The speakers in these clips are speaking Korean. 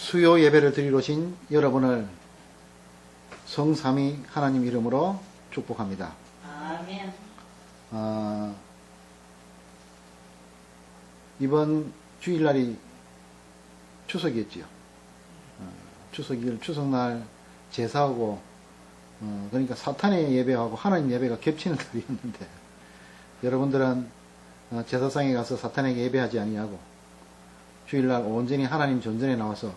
수요 예배를 드리러 오신 여러분을 성삼위 하나님 이름으로 축복합니다. 아멘. 이번 주일날이 추석이었지요. 추석일 추석날 제사하고 그러니까 사탄의 예배하고 하나님 예배가 겹치는 날이었는데 여러분들은 제사상에 가서 사탄에게 예배하지 아니하고 주일날 온전히 하나님 전전에 나와서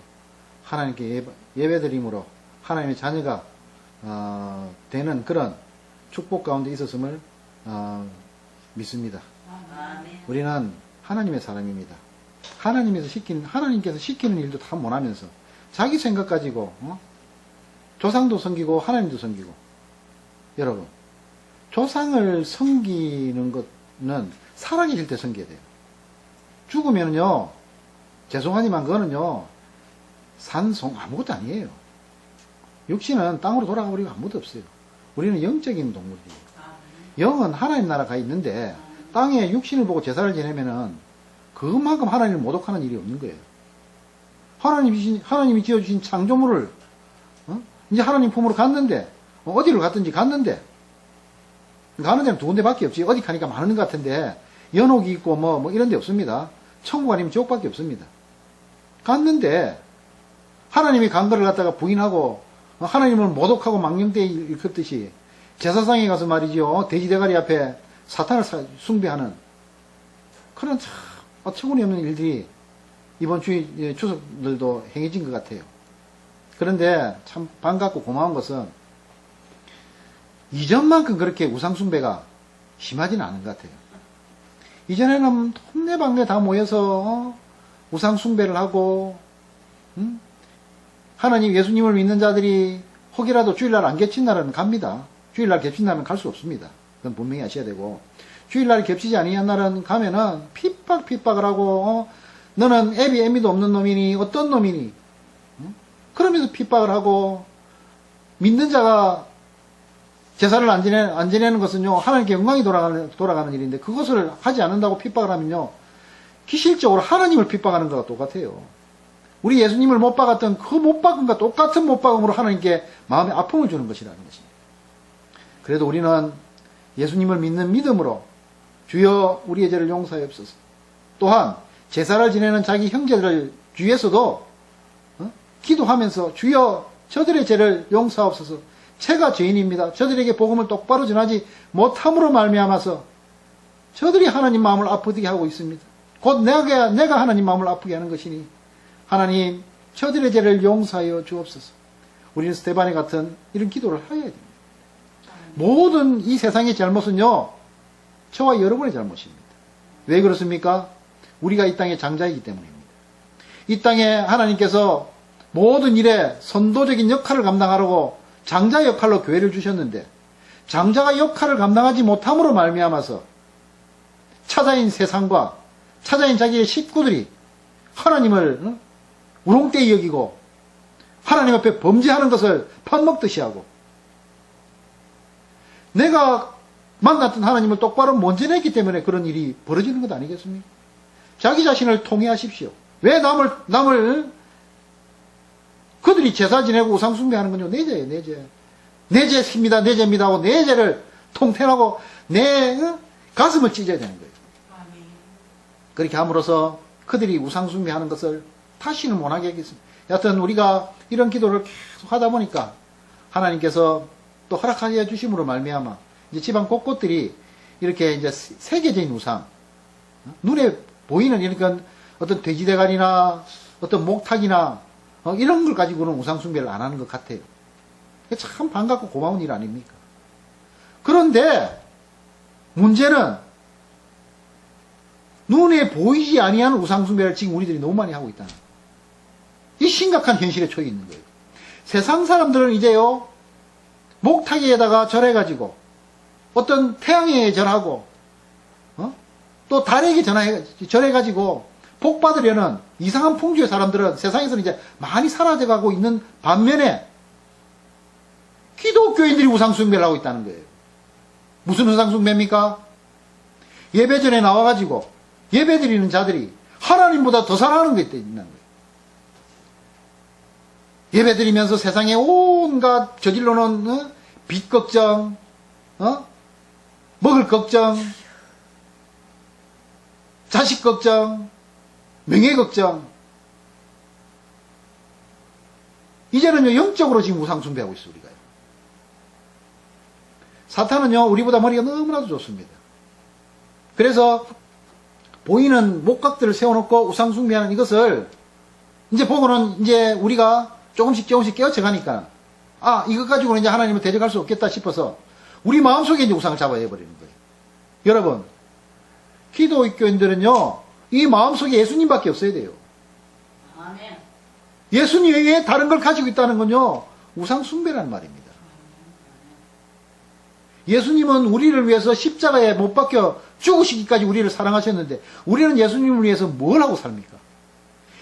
하나님께 예배드림으로 하나님의 자녀가 되는 그런 축복 가운데 있었음을 믿습니다. 아멘. 우리는 하나님의 사람입니다. 하나님께서 시키는 일도 다 못하면서 자기 생각 가지고 조상도 섬기고 하나님도 섬기고. 여러분, 조상을 섬기는 것은 살아계실 때 섬겨야 돼요. 죽으면요, 죄송하지만 그거는요, 산송 아무것도 아니에요. 육신은 땅으로 돌아가 버리고 아무것도 없어요. 우리는 영적인 동물이에요. 영은 하나님 나라 가 있는데 땅에 육신을 보고 제사를 지내면은 그만큼 하나님을 모독하는 일이 없는 거예요. 하나님이 지어주신 창조물을 이제 하나님 품으로 갔는데 어디를 갔든지 갔는데 가는 데는 두 군데밖에 없지. 어디 가니까 많은 것 같은데 연옥이 있고 뭐 이런 데 없습니다. 천국 아니면 지옥밖에 없습니다. 갔는데 하나님이 간 거를 갖다가 부인하고 하나님을 모독하고 망령되이 일컫듯이 제사상에 가서 말이죠. 돼지대가리 앞에 사탄을 숭배하는 그런 참 어처구니 없는 일들이 이번 추석들도 행해진 것 같아요. 그런데 참 반갑고 고마운 것은 이전만큼 그렇게 우상숭배가 심하지는 않은 것 같아요. 이전에는 동네방네 다 모여서 우상숭배를 하고 하나님 예수님을 믿는 자들이 혹이라도 주일날 안 겹친 날은 갑니다. 주일날 겹친 날은 갈 수 없습니다. 그건 분명히 아셔야 되고 주일날 겹치지 아니한 날은 가면은 핍박을 하고 너는 애미도 없는 놈이니 어떤 놈이니 그러면서 핍박을 하고 믿는 자가 제사를 안 지내는 것은요 하나님께 영광이 돌아가는 일인데 그것을 하지 않는다고 핍박을 하면요 기실적으로 하나님을 핍박하는 것과 똑같아요. 우리 예수님을 못 박았던 그 못 박음과 똑같은 못 박음으로 하나님께 마음에 아픔을 주는 것이라는 것입니다. 그래도 우리는 예수님을 믿는 믿음으로 주여 우리의 죄를 용서하옵소서. 또한 제사를 지내는 자기 형제들을 주위에서도 기도하면서 주여 저들의 죄를 용서하옵소서. 제가 죄인입니다. 저들에게 복음을 똑바로 전하지 못함으로 말미암아서 저들이 하나님 마음을 아프게 하고 있습니다. 곧 내가 하나님 마음을 아프게 하는 것이니 하나님 저들의 죄를 용서하여 주옵소서. 우리는 스데반의 같은 이런 기도를 해야 됩니다. 모든 이 세상의 잘못은요 저와 여러분의 잘못입니다. 왜 그렇습니까? 우리가 이 땅의 장자이기 때문입니다. 이 땅에 하나님께서 모든 일에 선도적인 역할을 감당하라고 장자 역할로 교회를 주셨는데 장자가 역할을 감당하지 못함으로 말미암아서 찾아인 세상과 찾아인 자기의 식구들이 하나님을 우롱되이 여기고 하나님 앞에 범죄하는 것을 팥먹듯이 하고 내가 만났던 하나님을 똑바로 못 지냈기 때문에 그런 일이 벌어지는 것 아니겠습니까? 자기 자신을 통회하십시오. 왜 남을 그들이 제사 지내고 우상숭배하는 건요 내 죄예요. 내 죄입니다. 내 죄입니다 하고 내 죄를 통틀하고 내 가슴을 찢어야 되는 거예요. 그렇게 함으로써 그들이 우상숭배하는 것을 다시는 못하게 하겠습니다. 여하튼 우리가 이런 기도를 계속 하다 보니까 하나님께서 또 허락하여 주심으로 말미암아 이제 집안 곳곳들이 이렇게 이제 세계적인 우상, 눈에 보이는 이런 어떤 돼지대가리나 어떤 목탁이나 이런 걸 가지고는 우상숭배를 안 하는 것 같아요. 참 반갑고 고마운 일 아닙니까? 그런데 문제는 눈에 보이지 아니하는 우상숭배를 지금 우리들이 너무 많이 하고 있다는 이 심각한 현실에 처해 있는 거예요. 세상 사람들은 이제요 목탁에다가 절해가지고 어떤 태양에 절하고 또 달에게 절해가지고 복 받으려는 이상한 풍주의 사람들은 세상에서는 이제 많이 사라져가고 있는 반면에 기독교인들이 우상숭배를 하고 있다는 거예요. 무슨 우상숭배입니까? 예배 전에 나와가지고 예배 드리는 자들이 하나님보다 더 사랑하는 게 있다는 거예요. 예배 드리면서 세상에 온갖 저질러놓은 빚 걱정, 먹을 걱정, 자식 걱정, 명예 걱정. 이제는요, 영적으로 지금 우상숭배하고 있어요, 우리가요. 사탄은요, 우리보다 머리가 너무나도 좋습니다. 그래서 보이는 목각들을 세워놓고 우상숭배하는 이것을 이제 보고는 이제 우리가 조금씩 깨어져가니까, 아, 이것 가지고는 이제 하나님을 대적할 수 없겠다 싶어서 우리 마음속에 이제 우상을 잡아야 버리는 거예요. 여러분, 기독교인들은요, 이 마음속에 예수님밖에 없어야 돼요. 아멘. 예수님 외에 다른 걸 가지고 있다는 건요, 우상숭배라는 말입니다. 예수님은 우리를 위해서 십자가에 못 박혀 죽으시기까지 우리를 사랑하셨는데, 우리는 예수님을 위해서 뭘 하고 삽니까?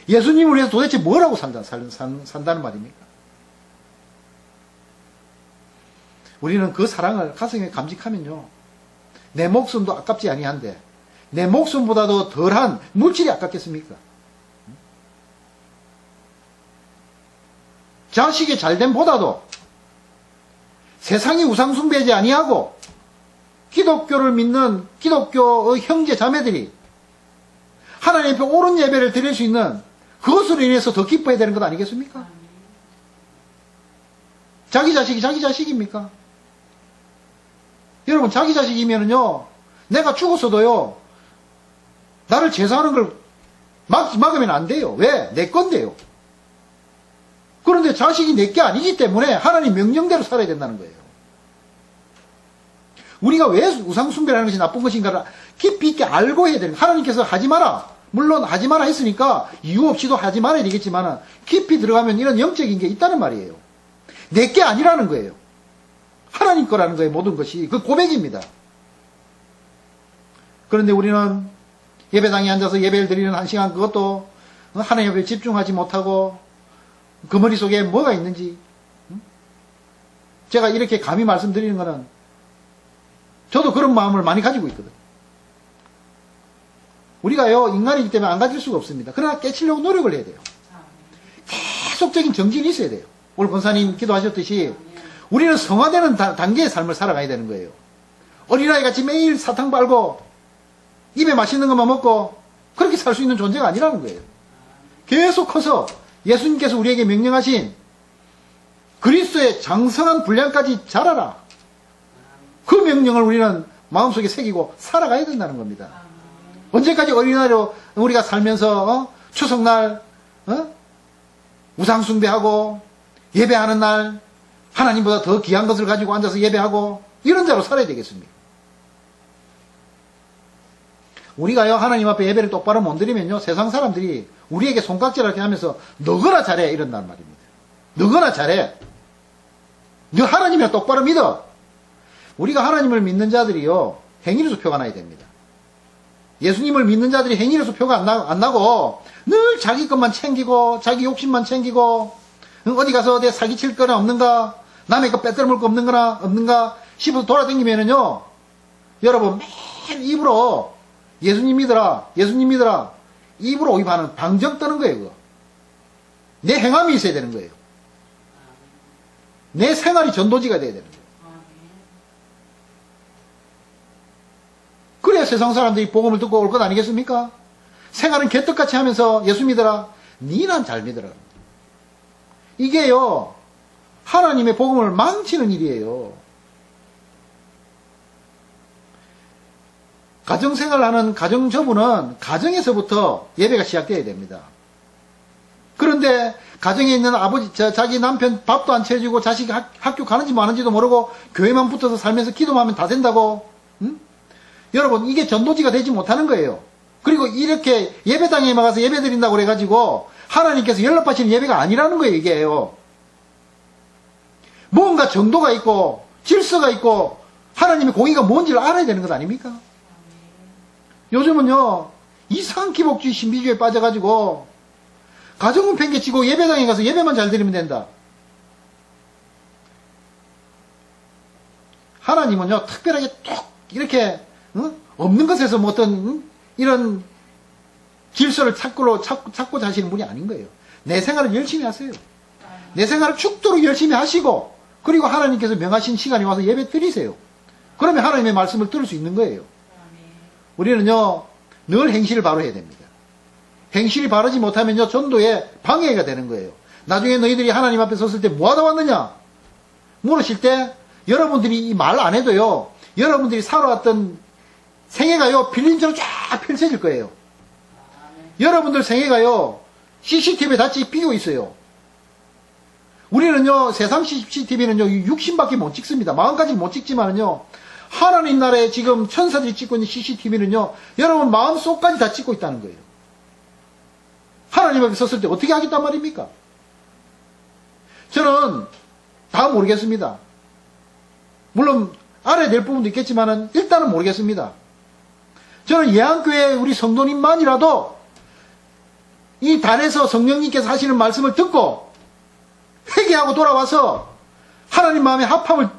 예수님을 위해서 도대체 뭘 하고 산다는 말입니까? 우리는 그 사랑을 가슴에 감직하면요, 내 목숨도 아깝지 아니한데, 내 목숨보다도 덜한 물질이 아깝겠습니까? 자식의 잘됨보다도 세상이 우상숭배하지 아니하고 기독교를 믿는 기독교의 형제 자매들이 하나님 앞에 옳은 예배를 드릴 수 있는 그것으로 인해서 더 기뻐해야 되는 것 아니겠습니까? 자기 자식이 자기 자식입니까? 여러분, 자기 자식이면은요, 내가 죽었어도요, 나를 제사하는 걸 막으면 안 돼요. 왜? 내 건데요. 그런데 자식이 내 게 아니기 때문에 하나님 명령대로 살아야 된다는 거예요. 우리가 왜 우상숭배라는 것이 나쁜 것인가를 깊이 있게 알고 해야 되는 거예요. 하나님께서 하지 마라. 물론 하지 마라 했으니까 이유 없이도 하지 말아야 되겠지만 깊이 들어가면 이런 영적인 게 있다는 말이에요. 내 게 아니라는 거예요. 하나님 거라는 거예요. 모든 것이. 그 고백입니다. 그런데 우리는 예배당에 앉아서 예배를 드리는 한 시간, 그것도 하나님 앞에 집중하지 못하고 그 머릿속에 뭐가 있는지, 제가 이렇게 감히 말씀드리는 거는 저도 그런 마음을 많이 가지고 있거든요. 우리가요, 인간이기 때문에 안 가질 수가 없습니다. 그러나 깨치려고 노력을 해야 돼요. 계속적인 정진이 있어야 돼요. 오늘 권사님 기도하셨듯이 우리는 성화되는 단계의 삶을 살아가야 되는 거예요. 어린아이 같이 매일 사탕 빨고 입에 맛있는 것만 먹고 그렇게 살 수 있는 존재가 아니라는 거예요. 계속 커서 예수님께서 우리에게 명령하신 그리스도의 장성한 분량까지 자라라. 그 명령을 우리는 마음속에 새기고 살아가야 된다는 겁니다. 언제까지 어린아이로 우리가 살면서 추석날 우상숭배하고 예배하는 날 하나님보다 더 귀한 것을 가지고 앉아서 예배하고 이런 자로 살아야 되겠습니까? 우리가요, 하나님 앞에 예배를 똑바로 못 드리면요, 세상 사람들이 우리에게 손깍지를 하면서 너거나 잘해 이런단 말입니다. 너거나 잘해. 너 하나님이나 똑바로 믿어. 우리가 하나님을 믿는 자들이요, 행위로서 표가 나야 됩니다. 예수님을 믿는 자들이 행위로서 표가 안 나고 늘 자기 것만 챙기고 자기 욕심만 챙기고 어디 가서 어디 사기칠 거나 없는가, 남의 거 빼끌어 먹을 거 없는가 싶어서 돌아다니면은요, 여러분 매일 입으로 예수님 믿어라, 예수님 믿어라 입으로 오입하는 방정 떠는 거예요. 그거. 내 행함이 있어야 되는 거예요. 내 생활이 전도지가 돼야 되는 거예요. 그래야 세상 사람들이 복음을 듣고 올 것 아니겠습니까? 생활은 개떡같이 하면서 예수 믿어라, 니난 잘 믿어라. 이게요, 하나님의 복음을 망치는 일이에요. 가정생활하는 가정주부는 가정에서부터 예배가 시작되어야 됩니다. 그런데 가정에 있는 아버지, 자기 남편 밥도 안 차려주고 자식이 학교 가는지 마는지도 모르고 교회만 붙어서 살면서 기도만 하면 다 된다고? 여러분, 이게 전도지가 되지 못하는 거예요. 그리고 이렇게 예배당에 가서 예배 드린다고 그래가지고 하나님께서 연락받치는 예배가 아니라는 거예요, 이게요. 뭔가 정도가 있고 질서가 있고 하나님의 공의가 뭔지를 알아야 되는 것 아닙니까? 요즘은요, 이상한 기복주의 신비주의에 빠져가지고 가정은 팽개치고 예배당에 가서 예배만 잘 드리면 된다. 하나님은요, 특별하게 톡 이렇게 없는 것에서 뭐 어떤 이런 질서를 찾고자 하시는 분이 아닌 거예요. 내 생활을 열심히 하세요. 내 생활을 죽도록 열심히 하시고, 그리고 하나님께서 명하신 시간에 와서 예배 드리세요. 그러면 하나님의 말씀을 들을 수 있는 거예요. 우리는요, 늘 행실을 바로 해야 됩니다. 행실이 바르지 못하면요, 전도에 방해가 되는 거예요. 나중에 너희들이 하나님 앞에 섰을 때 뭐 하다 왔느냐? 물으실 때, 여러분들이 이 말 안 해도요, 여러분들이 살아왔던 생애가요, 필름처럼 쫙 펼쳐질 거예요. 여러분들 생애가요, CCTV에 다 찍히고 있어요. 우리는요, 세상 CCTV는요, 육신밖에 못 찍습니다. 마음까지는 못 찍지만은요, 하나님 나라에 지금 천사들이 찍고 있는 CCTV는요, 여러분 마음속까지 다 찍고 있다는 거예요. 하나님 앞에 섰을 때 어떻게 하겠단 말입니까? 저는 다 모르겠습니다. 물론 알아야 될 부분도 있겠지만은 일단은 모르겠습니다. 저는 예안교회 우리 성도님만이라도 이 단에서 성령님께서 하시는 말씀을 듣고 회개하고 돌아와서 하나님 마음에 합함을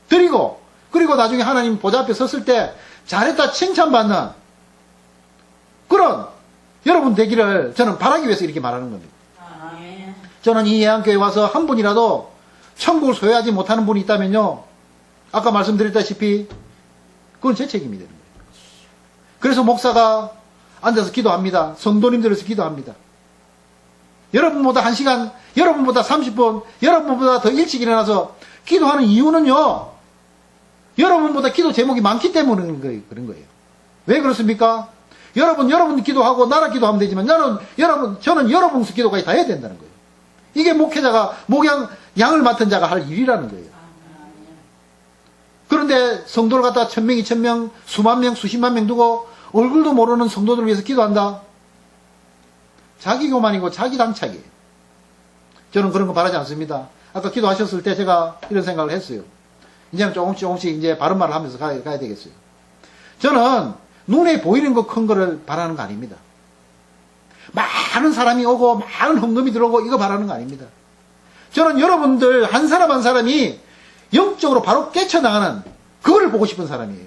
드리고, 그리고 나중에 하나님 보좌 앞에 섰을 때 잘했다 칭찬받는 그런 여러분 되기를 저는 바라기 위해서 이렇게 말하는 겁니다. 아멘. 저는 이 예안교회에 와서 한 분이라도 천국을 소유하지 못하는 분이 있다면요, 아까 말씀드렸다시피 그건 제 책임이 되는 거예요. 그래서 목사가 앉아서 기도합니다. 성도님들에서 기도합니다. 여러분보다 1시간, 여러분보다 30분, 여러분보다 더 일찍 일어나서 기도하는 이유는요, 여러분보다 기도 제목이 많기 때문에 그런 거예요. 왜 그렇습니까? 여러분 기도하고 나라 기도하면 되지만 저는 여러분 기도까지 다 해야 된다는 거예요. 이게 목회자가, 양을 맡은 자가 할 일이라는 거예요. 그런데 성도를 갖다가 1000명, 2000명, 수만 명, 수십만 명 두고 얼굴도 모르는 성도들을 위해서 기도한다? 자기 교만이고 자기 당착이에요. 저는 그런 거 바라지 않습니다. 아까 기도하셨을 때 제가 이런 생각을 했어요. 이제는 조금씩 이제 바른 말을 하면서 가야 되겠어요. 저는 눈에 보이는 거 큰 거를 바라는 거 아닙니다. 많은 사람이 오고 많은 헌금이 들어오고 이거 바라는 거 아닙니다. 저는 여러분들 한 사람 한 사람이 영적으로 바로 깨쳐나가는 그거를 보고 싶은 사람이에요.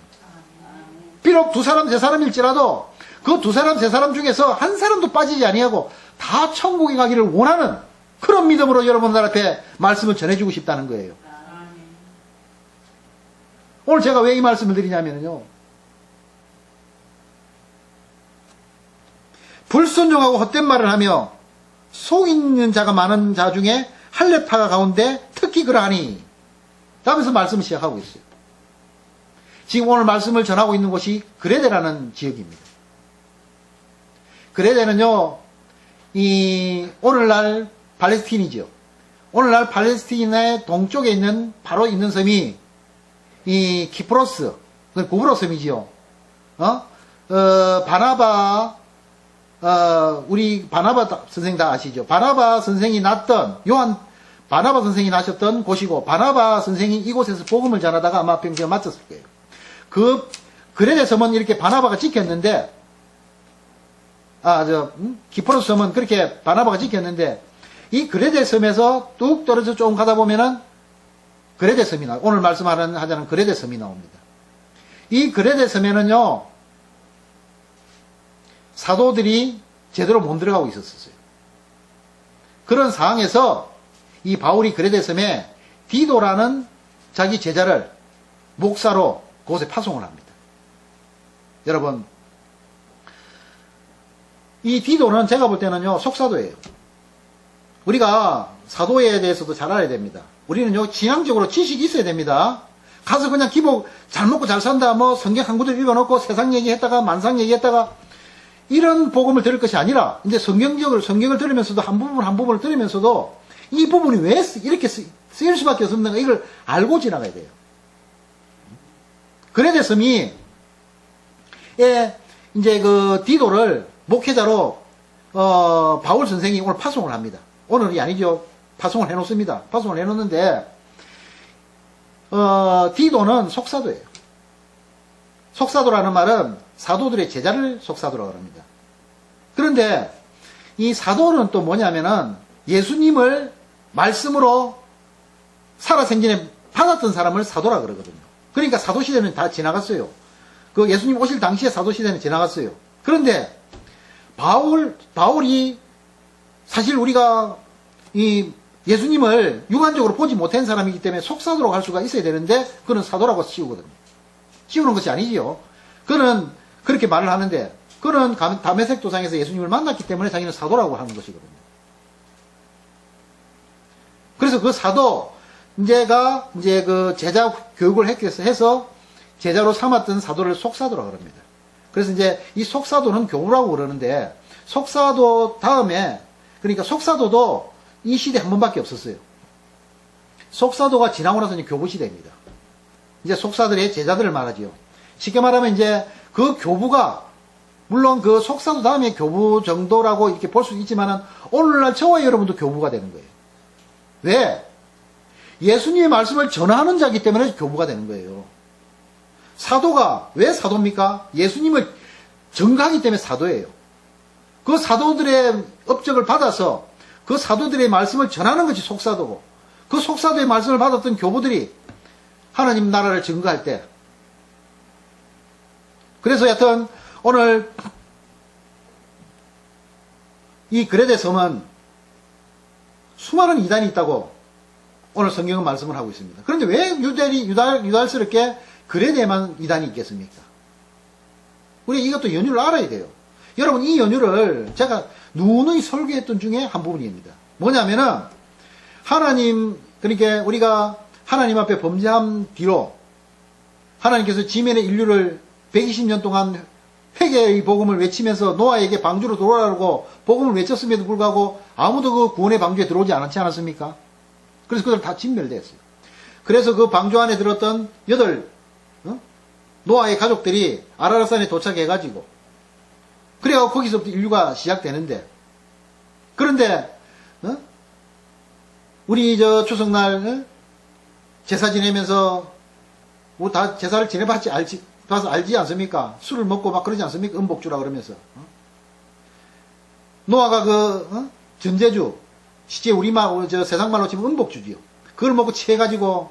비록 2사람 3사람일지라도 그 2사람 3사람 중에서 한 사람도 빠지지 아니하고 다 천국에 가기를 원하는 그런 믿음으로 여러분들 앞에 말씀을 전해주고 싶다는 거예요. 오늘 제가 왜 이 말씀을 드리냐면요, 불순종하고 헛된 말을 하며 속 있는 자가 많은 자 중에 할례파가 가운데 특히 그러하니, 라면서 말씀을 시작하고 있어요. 지금 오늘 말씀을 전하고 있는 곳이 그레데라는 지역입니다. 그레데는요, 오늘날 팔레스틴이죠. 오늘날 팔레스틴의 동쪽에 있는, 바로 있는 섬이 키프로스, 구브로 섬이지요. 우리 바나바 선생 다 아시죠? 바나바 선생이 낳던, 바나바 선생이 나셨던 곳이고, 바나바 선생이 이곳에서 복음을 전하다가 아마 병세가 맞췄을 거예요. 그레데 섬은 이렇게 바나바가 지켰는데, 키프로스 섬은 그렇게 바나바가 지켰는데, 이 그레데 섬에서 뚝 떨어져 조금 가다 보면은, 그레데 섬이 오늘 하자는 그레데 섬이 나옵니다. 이 그레데 섬에는요, 사도들이 제대로 못 들어가고 있었어요. 그런 상황에서 이 바울이 그레데 섬에 디도라는 자기 제자를 목사로 그곳에 파송을 합니다. 여러분, 이 디도는 제가 볼 때는요, 속사도예요. 우리가 사도에 대해서도 잘 알아야 됩니다. 우리는요, 지향적으로 지식이 있어야 됩니다. 가서 그냥 기복 잘 먹고 잘 산다, 성경 한 구절 읽어놓고 세상 얘기했다가 만상 얘기했다가 이런 복음을 들을 것이 아니라, 이제 성경을 들으면서도 한 부분을 들으면서도 이 부분이 왜 이렇게 쓰일 수밖에 없는가, 이걸 알고 지나가야 돼요. 그레데 섬이, 이제 디도를 목회자로, 바울 선생이 오늘 파송을 합니다. 오늘이 아니죠. 파송을 해놓습니다. 파송을 해놓는데, 디도는 속사도예요. 속사도라는 말은 사도들의 제자를 속사도라고 합니다. 그런데 이 사도는 또 뭐냐면은 예수님을 말씀으로 살아생전에 받았던 사람을 사도라 그러거든요. 그러니까 사도시대는 다 지나갔어요. 그 예수님 오실 당시에 사도시대는 지나갔어요. 그런데 바울이 사실 우리가 이 예수님을 육안적으로 보지 못한 사람이기 때문에 속사도로 갈 수가 있어야 되는데 그는 사도라고 씌우거든요. 씌우는 것이 아니지요. 그는 그렇게 말을 하는데 그는 다메섹 도상에서 예수님을 만났기 때문에 자기는 사도라고 하는 것이거든요. 그래서 그 사도 이제가 이제 그 제자 교육을 해서 제자로 삼았던 사도를 속사도라고 합니다. 그래서 이제 이 속사도는 교부라고 그러는데 속사도 다음에 그러니까 속사도도 이 시대 한 번밖에 없었어요. 속사도가 지나고 나서 이제 교부 시대입니다. 이제 속사들의 제자들을 말하지요. 쉽게 말하면 이제 그 교부가 물론 그 속사도 다음에 교부 정도라고 이렇게 볼 수 있지만은 오늘날 저와 여러분도 교부가 되는 거예요. 왜? 예수님의 말씀을 전하는 자이기 때문에 교부가 되는 거예요. 사도가 왜 사도입니까? 예수님을 전가하기 때문에 사도예요. 그 사도들의 업적을 받아서 그 사도들의 말씀을 전하는 것이 속사도고 그 속사도의 말씀을 받았던 교부들이 하나님 나라를 증거할 때 그래서 여튼 오늘 이 그레데 섬은 수많은 이단이 있다고 오늘 성경은 말씀을 하고 있습니다. 그런데 왜 유달스럽게 그레데에만 이단이 있겠습니까? 우리 이것도 연유를 알아야 돼요. 여러분 이 연유를 제가 누누이 설교했던 중에 한 부분입니다. 뭐냐면은 하나님 그러니까 우리가 하나님 앞에 범죄한 뒤로 하나님께서 지면의 인류를 120년 동안 회개의 복음을 외치면서 노아에게 방주로 돌아오라고 복음을 외쳤음에도 불구하고 아무도 그 구원의 방주에 들어오지 않지 않았습니까? 그래서 그들 다 진멸됐어요. 그래서 그 방주 안에 들었던 8 노아의 가족들이 아라랏산에 도착해가지고 그래야 거기서부터 인류가 시작되는데 그런데 우리 저 추석날 제사 지내면서 뭐 다 제사를 지내봤지 알지 않습니까? 술을 먹고 막 그러지 않습니까? 음복주라 그러면서 노아가 그 전제주 실제 우리말 저 세상말로 치면 음복주지요. 그걸 먹고 취해가지고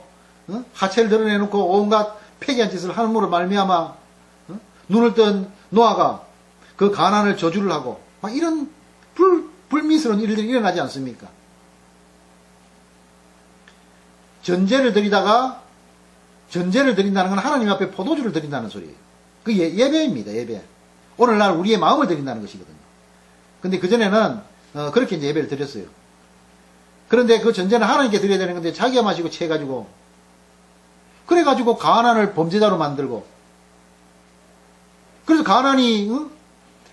하체를 드러내놓고 온갖 폐기한 짓을 함으로 말미암아 눈을 뜬 노아가 그 가난을 저주를 하고 막 이런 불미스러운 일들이 일어나지 않습니까? 전제를 드린다는 건 하나님 앞에 포도주를 드린다는 소리예요. 그 예배입니다. 예배. 오늘날 우리의 마음을 드린다는 것이거든요. 근데 그전에는 그렇게 이제 예배를 드렸어요. 그런데 그 전제는 하나님께 드려야 되는 건데 자기가 마시고 취해가지고 그래가지고 가난을 범죄자로 만들고 그래서 가난이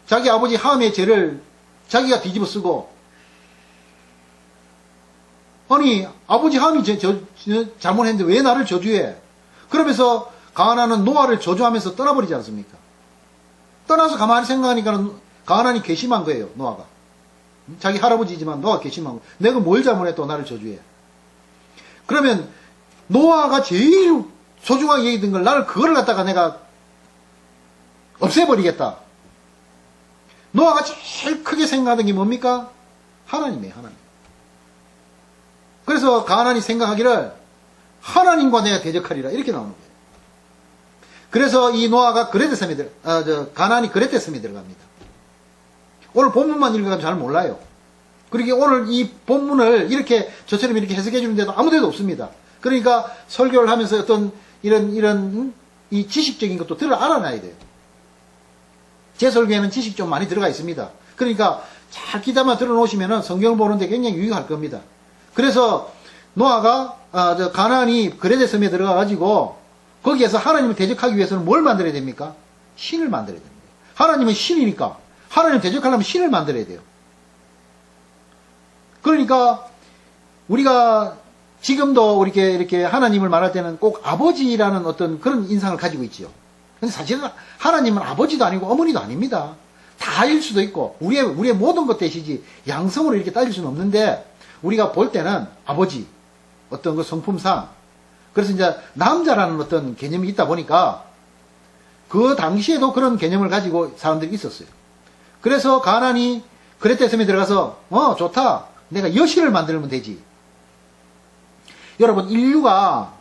자기 아버지 함의 죄를 자기가 뒤집어 쓰고 아니 아버지 함이 잘못했는데 왜 나를 저주해? 그러면서 가나안은 노아를 저주하면서 떠나버리지 않습니까? 떠나서 가만히 생각하니까 가나안이 괘씸한 거예요. 노아가. 자기 할아버지지만 노아가 괘씸한 거예요. 내가 뭘 잘못했다고 나를 저주해? 그러면 노아가 제일 소중하게 여기던 걸 나를 그걸 갖다가 내가 없애버리겠다. 노아가 제일 크게 생각하던 게 뭡니까? 하나님이에요. 하나님. 그래서 가나안이 생각하기를 하나님과 내가 대적하리라 이렇게 나오는 거예요. 그래서 이 노아가 그레데섬에 가나안이 그레데섬에 들어갑니다. 오늘 본문만 읽어가면 잘 몰라요. 그리고 오늘 이 본문을 이렇게 저처럼 이렇게 해석해 주는데도 아무 데도 없습니다. 그러니까 설교를 하면서 어떤 이런 이 지식적인 것도 알아놔야 돼요. 제 설교에는 지식 좀 많이 들어가 있습니다. 그러니까 잘 기다만 들어놓으시면 성경을 보는데 굉장히 유익할 겁니다. 그래서 노아가 가나안이 그레데섬에 들어가가지고 거기에서 하나님을 대적하기 위해서는 뭘 만들어야 됩니까? 신을 만들어야 됩니다. 하나님은 신이니까 하나님을 대적하려면 신을 만들어야 돼요. 그러니까 우리가 지금도 이렇게 하나님을 말할 때는 꼭 아버지라는 어떤 그런 인상을 가지고 있지요. 근데 사실은 하나님은 아버지도 아니고 어머니도 아닙니다. 다일 수도 있고 우리의 모든 것 대시지 양성으로 이렇게 따질 수는 없는데 우리가 볼 때는 아버지 어떤 그 성품상 그래서 이제 남자라는 어떤 개념이 있다 보니까 그 당시에도 그런 개념을 가지고 사람들이 있었어요. 그래서 가나안이 그레데섬에 들어가서 좋다. 내가 여신을 만들면 되지. 여러분 인류가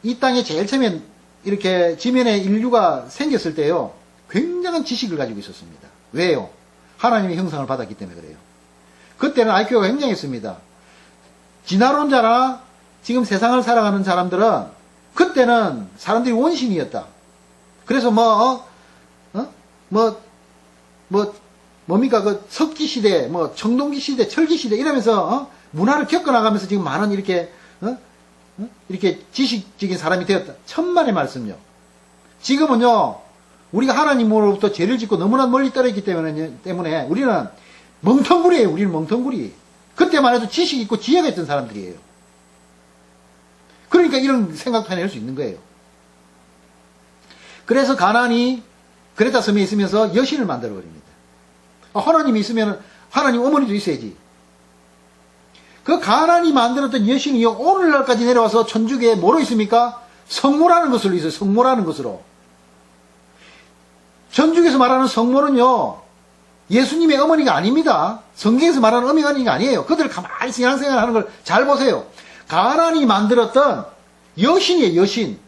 이 땅에 제일 처음에 이렇게 지면에 인류가 생겼을 때요. 굉장한 지식을 가지고 있었습니다. 왜요? 하나님의 형상을 받았기 때문에 그래요. 그때는 IQ가 굉장했습니다. 진화론자나 지금 세상을 살아가는 사람들은 그때는 사람들이 원신이었다. 그래서 뭡니까, 그 석기 시대, 청동기 시대, 철기 시대 이러면서, 문화를 겪어나가면서 지금 많은 이렇게 지식적인 사람이 되었다. 천만의 말씀요. 지금은요, 우리가 하나님으로부터 죄를 짓고 너무나 멀리 떨어졌기 때문에 우리는 멍텅구리예요. 우리는 멍텅구리. 그때만 해도 지식이 있고 지혜가 있던 사람들이에요. 그러니까 이런 생각도 해낼 수 있는 거예요. 그래서 가나안이 그레타 섬에 있으면서 여신을 만들어버립니다. 하나님이 있으면 하나님 어머니도 있어야지. 그 가나안이 만들었던 여신이 오늘날까지 내려와서 천주교에 뭐로 있습니까? 성모라는 것으로 있어요. 성모라는 것으로. 천주교에서 말하는 성모는요, 예수님의 어머니가 아닙니다. 성경에서 말하는 어머니가 아니에요. 그들 가만히 신앙생활 하는 걸 잘 보세요. 가나안이 만들었던 여신이에요, 여신.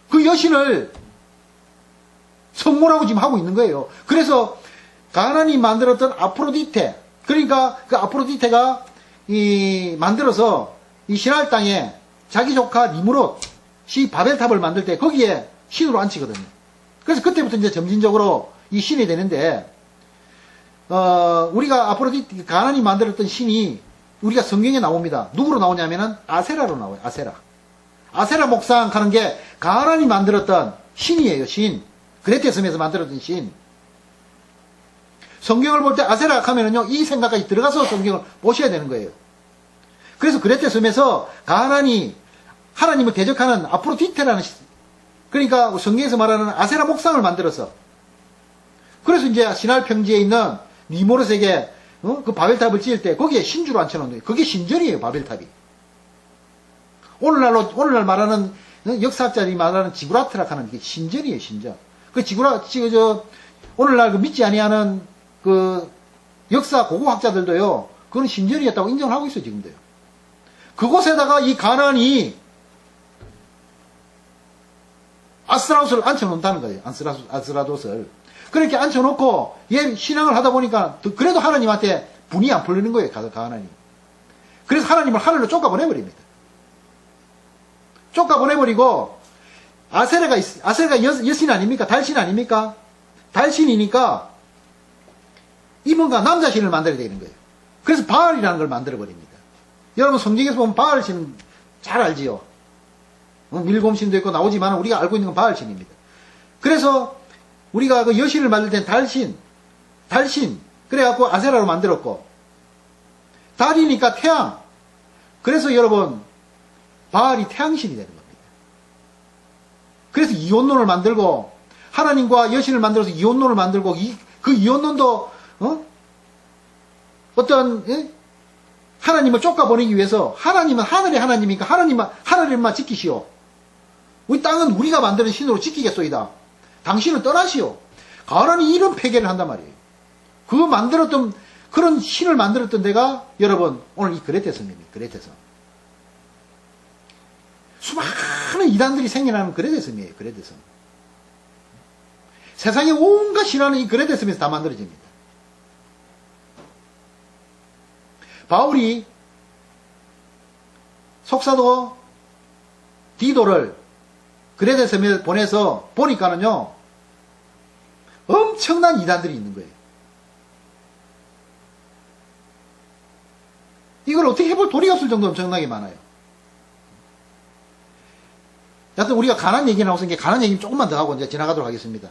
그 여신을 성모라고 지금 하고 있는 거예요. 그래서 가나안이 만들었던 아프로디테, 그러니까 그 아프로디테가 만들어서 이 신할 땅에 자기 조카 니무롯이 바벨탑을 만들 때 거기에 신으로 앉히거든요. 그래서 그때부터 이제 점진적으로 이 신이 되는데, 우리가 아프로디테, 가나안이 만들었던 신이 우리가 성경에 나옵니다. 누구로 나오냐면은 아세라로 나와요. 아세라 목상 하는 게 가나안이 만들었던 신이에요. 신. 그레테 섬에서 만들었던 신. 성경을 볼 때 아세라 하면은요, 이 생각까지 들어가서 성경을 보셔야 되는 거예요. 그래서 그레테 섬에서 가나안이 하나님을 대적하는 아프로디테라는, 그러니까 성경에서 말하는 아세라 목상을 만들어서, 그래서 이제 신할 평지에 있는 니모롯에게 그 바벨탑을 지을 때 거기에 신주로 앉혀놓은 거예요. 그게 신전이에요, 바벨탑이. 오늘날 말하는, 역사학자들이 말하는 지구라트라 하는 게 신전이에요, 신전. 오늘날 그 믿지 아니하는 그 역사 고고학자들도요, 그건 신전이었다고 인정을 하고 있어요, 지금도요. 그곳에다가 이 가나안이 아스라도스를 앉혀놓는다는 거예요, 아스라도스를. 그렇게 앉혀놓고 얘 신앙을 하다 보니까 그래도 하나님한테 분이 안 풀리는 거예요, 가나안이. 그래서 하나님을 하늘로 쫓아보내버립니다. 쫓아보내버리고 아세라가 여신 아닙니까? 달신 아닙니까? 달신이니까 이뭔가 남자신을 만들어야 되는 거예요. 그래서 바알이라는 걸 만들어버립니다. 여러분 성경에서 보면 바알신은 잘 알지요. 밀곰신도 있고 나오지만 우리가 알고 있는 건 바알신입니다. 그래서 우리가 그 여신을 만들 땐 달신, 그래갖고 아세라로 만들었고, 달이니까 태양. 그래서 여러분, 바알이 태양신이 되는 겁니다. 그래서 이혼론을 만들고, 하나님과 여신을 만들어서 이혼론을 만들고, 그 이혼론도, 하나님을 쫓아보내기 위해서, 하나님은 하늘의 하나님이니까 하늘만 지키시오. 우리 땅은 우리가 만드는 신으로 지키겠소이다. 당신은 떠나시오. 가나안이 이런 폐계를 한단 말이에요. 그런 신을 만들었던 데가 여러분 오늘 이 그레테 섬입니다. 그레테 섬. 수많은 이단들이 생겨나는 그레테 섬이에요. 그레테 섬. 세상에 온갖 신화는 이 그레테 섬에서 다 만들어집니다. 바울이 속사도 디도를 그레테 섬에 보내서 보니까는요, 엄청난 이단들이 있는 거예요. 이걸 어떻게 해볼 도리가 없을 정도로 엄청나게 많아요. 여하튼 우리가 가나안 얘기 나왔으니까 가나안 얘기 조금만 더 하고 이제 지나가도록 하겠습니다.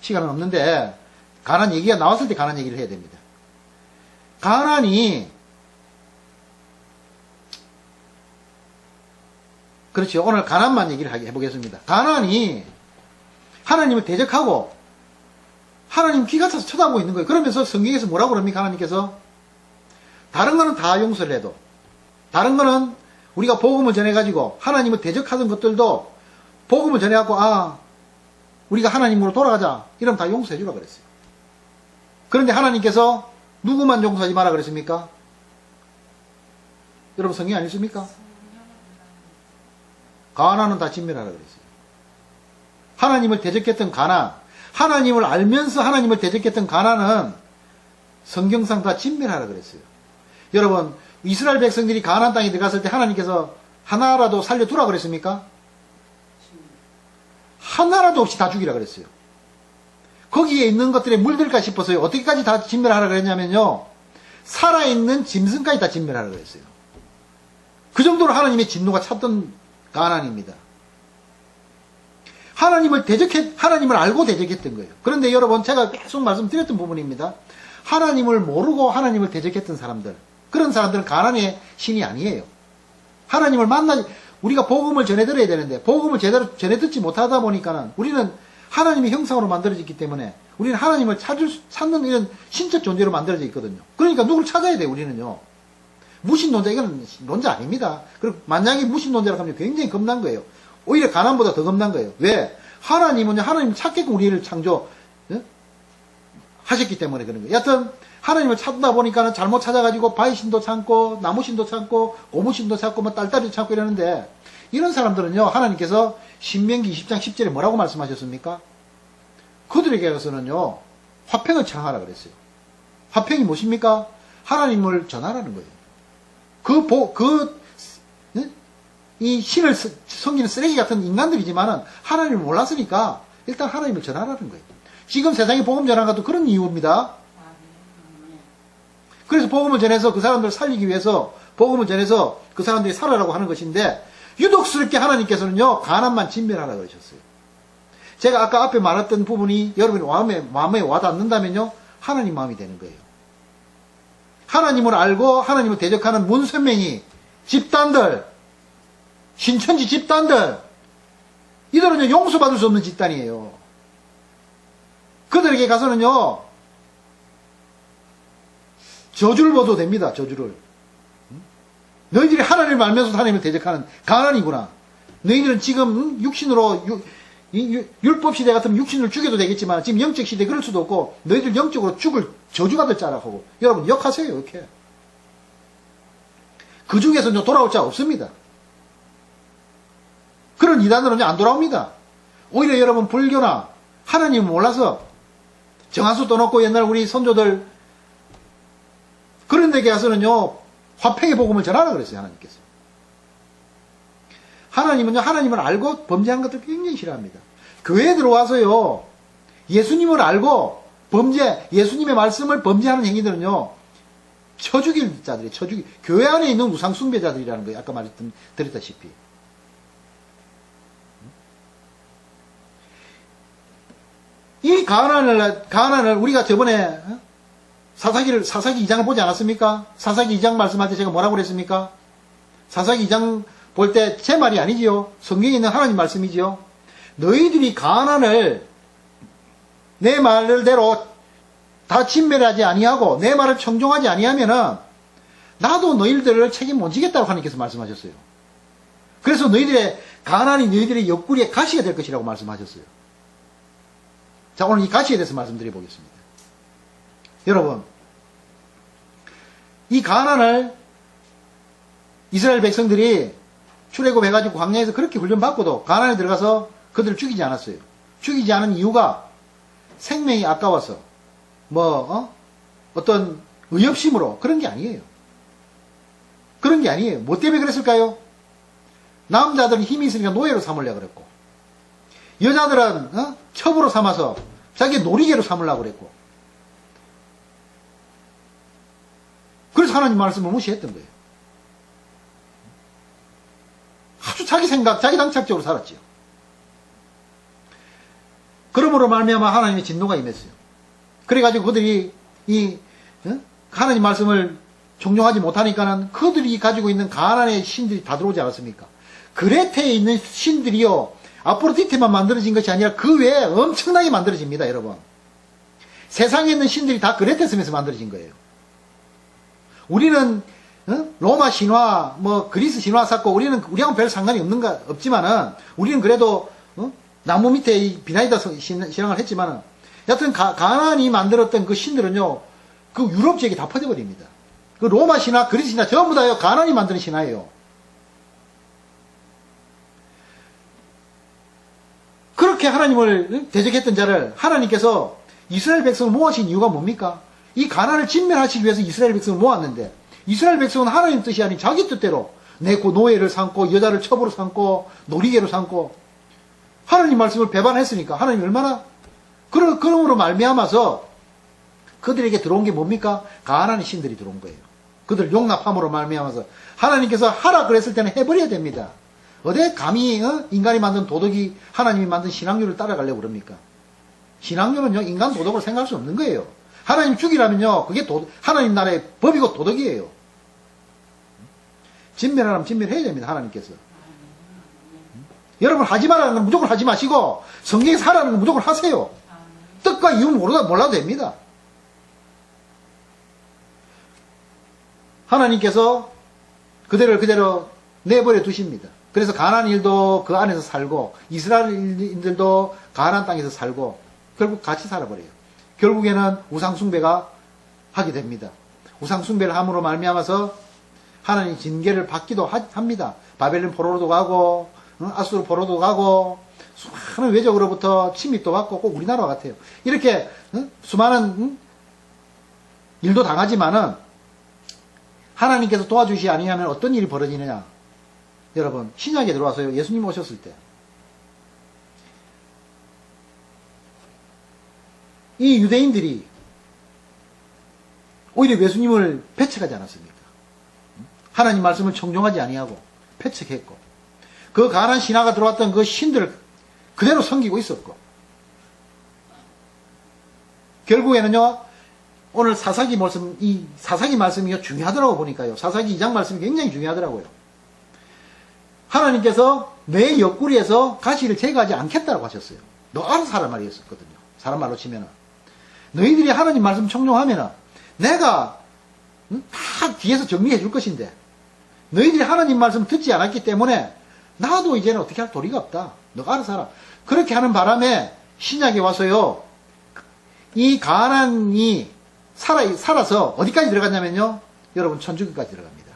시간은 없는데 가나안 얘기가 나왔을 때 가나안 얘기를 해야 됩니다. 가나안이 그렇죠. 오늘 가나안만 얘기를 해보겠습니다. 가나안이 하나님을 대적하고 하나님 귀 같아서 쳐다보고 있는 거예요. 그러면서 성경에서 뭐라고 그럽니까? 하나님께서 다른 거는 다 용서를 해도, 다른 거는 우리가 복음을 전해가지고 하나님을 대적하던 것들도 복음을 전해갖고 우리가 하나님으로 돌아가자 이러면 다 용서해주라 그랬어요. 그런데 하나님께서 누구만 용서하지 마라 그랬습니까? 여러분 성경 안 읽습니까? 가나안은 다 진멸하라 그랬어요. 하나님을 대적했던 가나안, 하나님을 알면서 하나님을 대적했던 가나안은 성경상 다 진멸하라 그랬어요. 여러분 이스라엘 백성들이 가나안 땅에 들어갔을 때 하나님께서 하나라도 살려두라 그랬습니까? 하나라도 없이 다 죽이라 그랬어요. 거기에 있는 것들에 물들까 싶어서요. 어떻게까지 다 진멸하라 그랬냐면요. 살아있는 짐승까지 다 진멸하라 그랬어요. 그 정도로 하나님의 진노가 찼던 가나안입니다. 하나님을 알고 대적했던 거예요. 그런데 여러분, 제가 계속 말씀드렸던 부분입니다. 하나님을 모르고 하나님을 대적했던 사람들, 그런 사람들은 가나안의 신이 아니에요. 하나님을 우리가 복음을 전해드려야 되는데, 복음을 제대로 전해듣지 못하다 보니까는 우리는 하나님의 형상으로 만들어졌기 때문에 우리는 하나님을 찾는 이런 신적 존재로 만들어져 있거든요. 그러니까 누구를 찾아야 돼요, 우리는요. 무신론자, 이건 논자 아닙니다. 그리고 만약에 무신론자라고 하면 굉장히 겁난 거예요. 오히려 가난보다 더 겁난 거예요. 왜? 하나님은 하나님 찾게끔 우리를 창조 하셨기 때문에 그런 거예요. 여하튼 하나님을 찾다 보니까는 잘못 찾아가지고 바위신도 찾고 나무신도 찾고 고무신도 찾고 뭐 딸딸이도 찾고 이러는데, 이런 사람들은요, 하나님께서 신명기 20장 10절에 뭐라고 말씀하셨습니까? 그들에게서는요 화평을 청하라 그랬어요. 화평이 무엇입니까? 하나님을 전하라는 거예요. 이 신을 섬기는 쓰레기 같은 인간들이지만은 하나님을 몰랐으니까 일단 하나님을 전하라는 거예요. 지금 세상에 복음 전하는 것도 그런 이유입니다. 그래서 복음을 전해서 그 사람들을 살리기 위해서 복음을 전해서 그 사람들이 살아라고 하는 것인데, 유독스럽게 하나님께서는요 가난만 진멸하라 그러셨어요. 제가 아까 앞에 말했던 부분이 여러분이 마음에 와닿는다면요 하나님 마음이 되는 거예요. 하나님을 알고 하나님을 대적하는 문선명이 집단들, 신천지 집단들, 이들은요 용서받을 수 없는 집단이에요. 그들에게 가서는요 저주를 벗어도 됩니다. 저주를. 너희들이 하나님을 알면서 하나님을 대적하는 가난이구나. 너희들은 지금 육신으로 율법 시대 같으면 육신을 죽여도 되겠지만 지금 영적 시대 그럴 수도 없고 너희들 영적으로 죽을 저주가 될 자라고 하고, 여러분 역하세요. 이렇게 그 중에서는 돌아올 자 없습니다. 그런 이단들은 안 돌아옵니다. 오히려 여러분 불교나 하나님을 몰라서 정한수 떠놓고 옛날 우리 선조들 그런 데게 가서는요 화평의 복음을 전하라 그랬어요. 하나님께서. 하나님은요 하나님을 알고 범죄하는 것들 굉장히 싫어합니다. 교회에 들어와서요 예수님을 알고 예수님의 말씀을 범죄하는 행위들은요 쳐 죽일 자들이 교회 안에 있는 우상 숭배자들이라는 거예요. 아까 드렸다시피. 이 가난을 우리가 저번에 사사기 2장을 보지 않았습니까? 사사기 2장 말씀할 때 제가 뭐라고 그랬습니까? 사사기 2장 볼 때 제 말이 아니지요. 성경에 있는 하나님 말씀이지요. 너희들이 가난을 내 말대로 다 진멸하지 아니하고 내 말을 청종하지 아니하면은 나도 너희들을 책임 못 지겠다고 하나님께서 말씀하셨어요. 그래서 가난이 너희들의 옆구리에 가시가 될 것이라고 말씀하셨어요. 자, 오늘 이 가시에 대해서 말씀드려 보겠습니다. 여러분, 이 가난을 이스라엘 백성들이 출애굽해가지고 광야에서 그렇게 훈련받고도 가난에 들어가서 그들을 죽이지 않았어요. 죽이지 않은 이유가 생명이 아까워서 어떤 의협심으로 그런 게 아니에요. 그런 게 아니에요. 뭐 때문에 그랬을까요? 남자들은 힘이 있으니까 노예로 삼으려고 그랬고, 여자들은 첩으로 삼아서 자기 놀이개로 삼으려고 그랬고, 그래서 하나님 말씀을 무시했던 거예요. 아주 자기 생각, 자기 당착적으로 살았지요. 그러므로 말미암아 하나님의 진노가 임했어요. 그래가지고 그들이 하나님 말씀을 종용하지 못하니까는 그들이 가지고 있는 가난의 신들이 다 들어오지 않았습니까? 그레테에 있는 신들이요, 아프로디테만 만들어진 것이 아니라 그 외에 엄청나게 만들어집니다, 여러분. 세상에 있는 신들이 다 그레테 섬에서 만들어진 거예요. 우리는 로마 신화, 그리스 신화 쌓고 우리하고는 별 상관이 없지만은 우리는 그래도 나무 밑에 이 비나이다 신앙을 했지만은, 여하튼 가나안이 만들었던 그 신들은요 그 유럽 지역에 다 퍼져버립니다. 그 로마 신화, 그리스 신화 전부 다요 가나안이 만드는 신화예요. 그렇게 하나님을 대적했던 자를 하나님께서 이스라엘 백성을 모으신 이유가 뭡니까? 이 가나안을 진멸하시기 위해서 이스라엘 백성을 모았는데, 이스라엘 백성은 하나님 뜻이 아닌 자기 뜻대로 내 노예를 삼고 여자를 첩으로 삼고 놀이개로 삼고 하나님 말씀을 배반했으니까 하나님이 얼마나 그러므로 말미암아서 그들에게 들어온 게 뭡니까? 가나안의 신들이 들어온 거예요. 그들 용납함으로 말미암아서 하나님께서 하라 그랬을 때는 해버려야 됩니다. 어디 감히 인간이 만든 도덕이 하나님이 만든 신앙률을 따라가려고 그럽니까? 신앙률은요 인간 도덕을 생각할 수 없는 거예요. 하나님 죽이라면요 그게 하나님 나라의 법이고 도덕이에요. 진멸하라면 진멸해야 됩니다. 하나님께서. 여러분 하지 말라는 건 무조건 하지 마시고 성경에서 하라는 건 무조건 하세요. 뜻과 이유 몰라도 됩니다. 하나님께서 그대를 그대로 내버려 두십니다. 그래서 가나안인들도 그 안에서 살고 이스라엘인들도 가나안 땅에서 살고 결국 같이 살아버려요. 결국에는 우상숭배가 하게 됩니다. 우상숭배를 함으로 말미암아서 하나님 징계를 받기도 합니다. 바벨론 포로로도 가고 아수르 포로도 가고 수많은 외적으로부터 침입도 받고 꼭 우리나라와 같아요. 이렇게 수많은 일도 당하지만은 하나님께서 도와주시 아니하면 어떤 일이 벌어지느냐. 여러분 신약에 들어와서요. 예수님 오셨을 때 이 유대인들이 오히려 예수님을 배척하지 않았습니까? 하나님 말씀을 청종하지 아니하고 배척했고 그 가나안 신화가 들어왔던 그 신들을 그대로 섬기고 있었고 결국에는요 오늘 사사기 말씀 이 사사기 말씀이 중요하더라고 보니까요. 사사기 2장 말씀이 굉장히 중요하더라고요. 하나님께서 내 옆구리에서 가시를 제거하지 않겠다고 하셨어요. 너 알아서 하란 말이었거든요. 사람 말로 치면은 너희들이 하나님 말씀 청종하면은 내가 다 뒤에서 정리해 줄 것인데 너희들이 하나님 말씀 듣지 않았기 때문에 나도 이제는 어떻게 할 도리가 없다. 너가 알아서 하라. 그렇게 하는 바람에 신약에 와서요 이 가나안이 살아서 어디까지 들어갔냐면요 여러분 천주교까지 들어갑니다.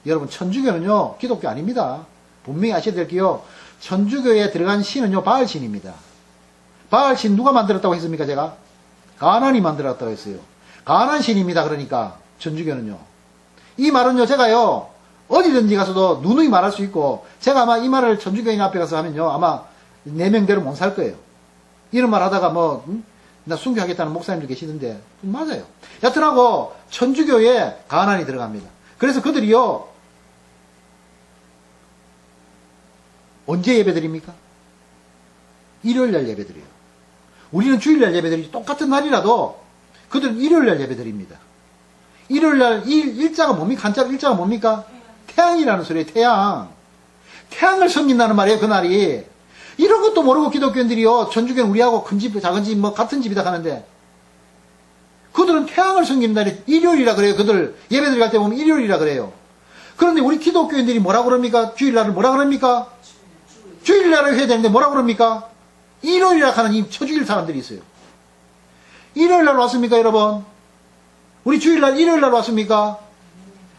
여러분 천주교는요 기독교 아닙니다. 분명히 아셔야 될 게요 천주교에 들어간 신은요 바알신입니다. 바알신 누가 만들었다고 했습니까? 제가 가나안이 만들었다고 했어요. 가나안 신입니다. 그러니까 천주교는요 이 말은요 제가요 어디든지 가서도 누누이 말할 수 있고 제가 아마 이 말을 천주교인 앞에 가서 하면요 아마 내 명대로 못 살 거예요. 이런 말 하다가 나 순교하겠다는 목사님도 계시던데 맞아요. 여튼하고 천주교에 가나안이 들어갑니다. 그래서 그들이요 언제 예배드립니까? 일요일날 예배드려요. 우리는 주일날 예배드리지 똑같은 날이라도 그들은 일요일날 예배드립니다. 일요일날 일자가 뭡니까? 한자 일자가 뭡니까? 태양이라는 소리예요. 태양. 태양을 섬긴다는 말이에요. 그날이. 이런 것도 모르고 기독교인들이요. 천주교는 우리하고 큰 집, 작은 집, 같은 집이다 하는데 그들은 태양을 섬기는 날이 일요일이라 그래요. 그들 예배드리 갈 때 보면 일요일이라 그래요. 그런데 우리 기독교인들이 뭐라 그럽니까? 주일날을 뭐라 그럽니까? 주일날을 해야 되는데 뭐라 그럽니까? 일요일이라 하는 이 쳐죽일 사람들이 있어요. 일요일날 왔습니까, 여러분? 우리 주일날 일요일날 왔습니까?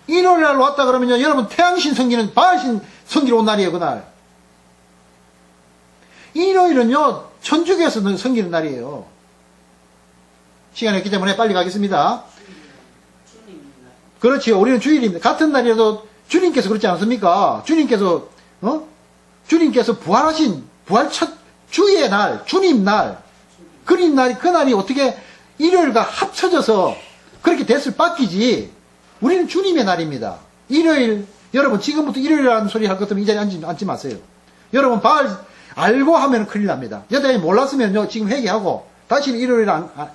일요일날 왔다 그러면요, 여러분 태양신 섬기는 바알신 섬기러 온 날이에요, 그날. 일요일은요, 천주교에서 섬기는 날이에요. 시간이 없기 때문에 빨리 가겠습니다. 그렇지요. 우리는 주일입니다. 같은 날이라도 주님께서 그렇지 않습니까? 주님께서 부활하신, 부활 첫 주의 날, 주님 날, 그 날이 어떻게 일요일과 합쳐져서 그렇게 됐을 바뀌지. 우리는 주님의 날입니다. 일요일, 여러분 지금부터 일요일이라는 소리 할 것 같으면 이 자리에 앉지 마세요. 여러분 바알 알고 하면 큰일 납니다. 여자분이 몰랐으면요, 지금 회개하고 다시는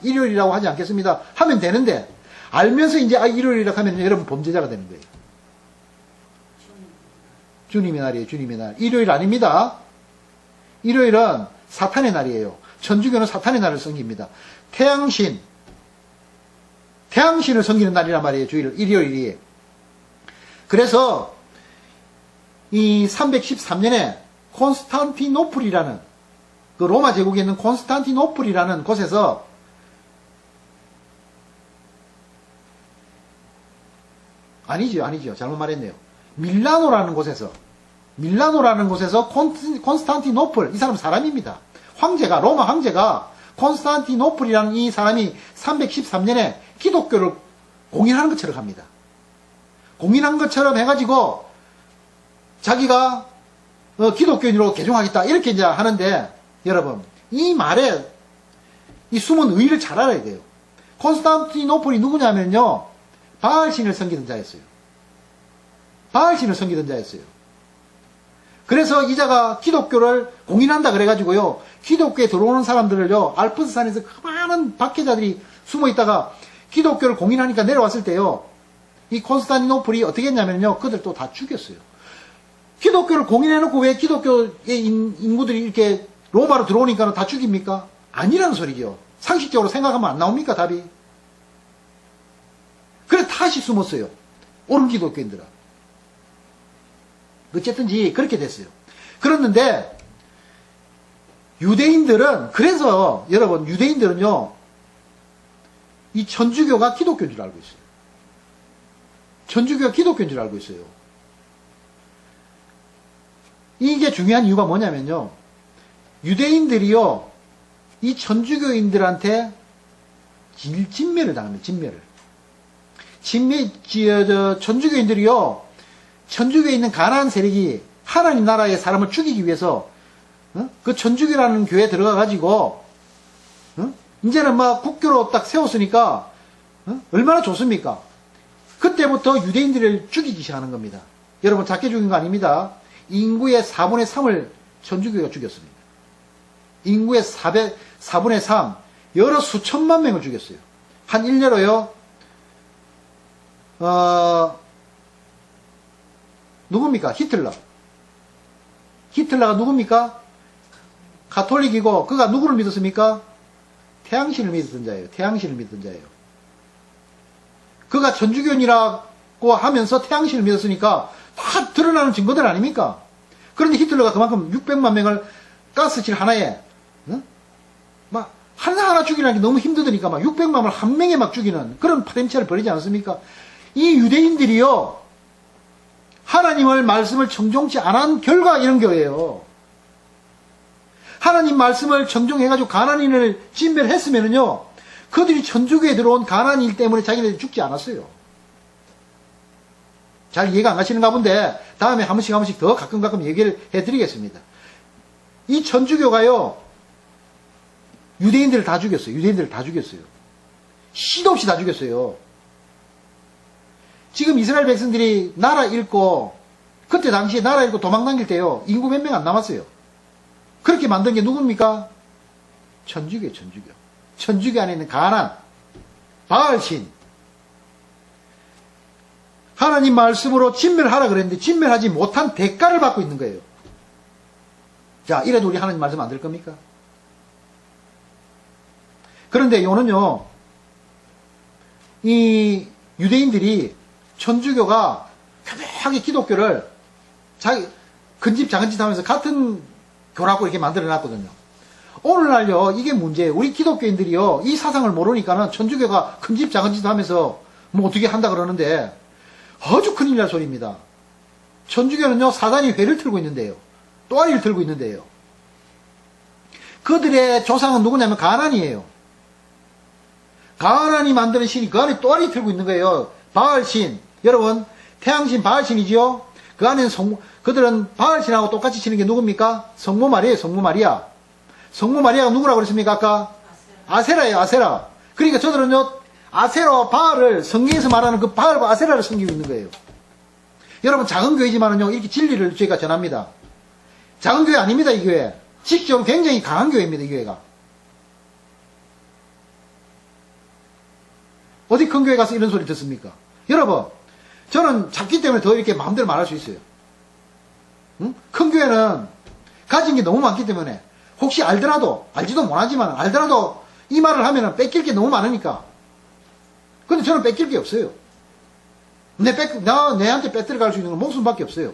일요일이라고 하지 않겠습니다. 하면 되는데, 알면서 이제 일요일이라고 하면 여러분 범죄자가 되는 거예요. 주님의 날이에요, 주님의 날. 일요일 아닙니다. 일요일은 사탄의 날이에요. 천주교는 사탄의 날을 섬깁니다. 태양신을 섬기는 날이란 말이에요, 일요일이. 그래서, 이 313년에 콘스탄티노플이라는, 그 로마 제국에 있는 콘스탄티노플이라는 곳에서 아니죠. 잘못 말했네요. 밀라노라는 곳에서 콘스탄티노플, 이 사람 사람입니다. 로마 황제가 콘스탄티노플이라는 이 사람이 313년에 기독교를 공인하는 것처럼 합니다. 공인한 것처럼 해가지고 자기가 기독교인으로 개종하겠다 이렇게 이제 하는데, 여러분 이 말에 이 숨은 의의를 잘 알아야 돼요. 콘스탄티노플이 누구냐면요, 바알신을 섬기던 자였어요. 바알신을 섬기던 자였어요. 그래서 이자가 기독교를 공인한다 그래가지고요, 기독교에 들어오는 사람들을요, 알프스산에서 그 많은 박해자들이 숨어 있다가 기독교를 공인하니까 내려왔을 때요, 이 콘스탄티노플이 어떻게 했냐면요, 그들 또 다 죽였어요. 기독교를 공인해놓고 왜 기독교의 인구들이 이렇게 로마로 들어오니까 다 죽입니까? 아니라는 소리죠. 상식적으로 생각하면 안 나옵니까, 답이? 그래 다시 숨었어요, 옳은 기독교인들은. 어쨌든지 그렇게 됐어요. 그랬는데 유대인들은, 그래서 여러분 유대인들은요, 이 천주교가 기독교인 줄 알고 있어요. 천주교가 기독교인 줄 알고 있어요. 이게 중요한 이유가 뭐냐면요, 유대인들이요, 이 천주교인들한테 진멸을 당합니다. 천주교인들이요, 천주교에 있는 가나안 세력이 하나님 나라의 사람을 죽이기 위해서 그 천주교라는 교회에 들어가 가지고 이제는 막 국교로 딱 세웠으니까 얼마나 좋습니까? 그때부터 유대인들을 죽이기 시작하는 겁니다. 여러분 작게 죽인 거 아닙니다. 인구의 4분의 3을 천주교가 죽였습니다. 인구의 4분의 3, 여러 수천만 명을 죽였어요. 한 일례로요, 누굽니까? 히틀러가 누굽니까? 가톨릭이고, 그가 누구를 믿었습니까? 태양신을 믿었던 자예요. 그가 천주교인이라고 하면서 태양신을 믿었으니까 다 드러나는 증거들 아닙니까? 그런데 히틀러가 그만큼 600만 명을 가스실 하나에 막 하나하나 죽이라는 게 너무 힘들으니까 막 600만을 한 명에 막 죽이는 그런 파렴치를 벌이지 않았습니까? 이 유대인들이요, 하나님을 말씀을 정종치 않은 결과 이런 거예요. 하나님 말씀을 정종해가지고 가나안인을 진멸했으면은요, 그들이 천주교에 들어온 가나안인 때문에 자기네들이 죽지 않았어요. 잘 이해가 안 가시는가 본데 다음에 한 번씩 더 가끔 얘기를 해드리겠습니다. 이 천주교가요, 유대인들을 다 죽였어요. 시도 없이 다 죽였어요. 지금 이스라엘 백성들이 나라 잃고, 그때 당시에 나라 잃고 도망 다닐 때요, 인구 몇 명 안 남았어요. 그렇게 만든 게 누굽니까? 천주교예요, 천주교. 천주교 안에 있는 가나안, 바알신. 하나님 말씀으로 진멸하라 그랬는데 진멸하지 못한 대가를 받고 있는 거예요. 자, 이래도 우리 하나님 말씀 안 될 겁니까? 그런데 요는요, 이 유대인들이 천주교가 교묘하게 기독교를 자기 근집 작은집 하면서 같은 교라고 이렇게 만들어 놨거든요. 오늘날요, 이게 문제예요. 우리 기독교인들이요, 이 사상을 모르니까는 천주교가 큰집 작은집 하면서 뭐 어떻게 한다 그러는데 아주 큰일 날 소리입니다. 천주교는요, 사단이 회를 틀고 있는데요, 또아리를 틀고 있는데요, 그들의 조상은 누구냐면 가나안이에요. 가나안이 만드는 신이 그 안에 또아리 틀고 있는 거예요. 바알신. 여러분, 태양신 바알신이지요? 그 안에는 그들은 바알신하고 똑같이 치는 게 누굽니까? 성모 마리아예요, 성모 마리아. 성모 마리아가 누구라고 그랬습니까, 아까? 아세라예요, 아세라. 그러니까 저들은요, 아세라와 바알을, 성경에서 말하는 그 바알과 아세라를 섬기고 있는 거예요. 여러분, 작은 교회지만은요, 이렇게 진리를 저희가 전합니다. 작은 교회 아닙니다, 이 교회. 지식적으로 굉장히 강한 교회입니다, 이 교회가. 어디 큰 교회 가서 이런 소리 듣습니까? 여러분, 저는 작기 때문에 더 이렇게 마음대로 말할 수 있어요. 응? 큰 교회는 가진 게 너무 많기 때문에, 혹시 알더라도, 알지도 못하지만 알더라도 이 말을 하면은 뺏길 게 너무 많으니까. 근데 저는 뺏길 게 없어요. 내한테 뺏들어갈 수 있는 건 목숨밖에 없어요.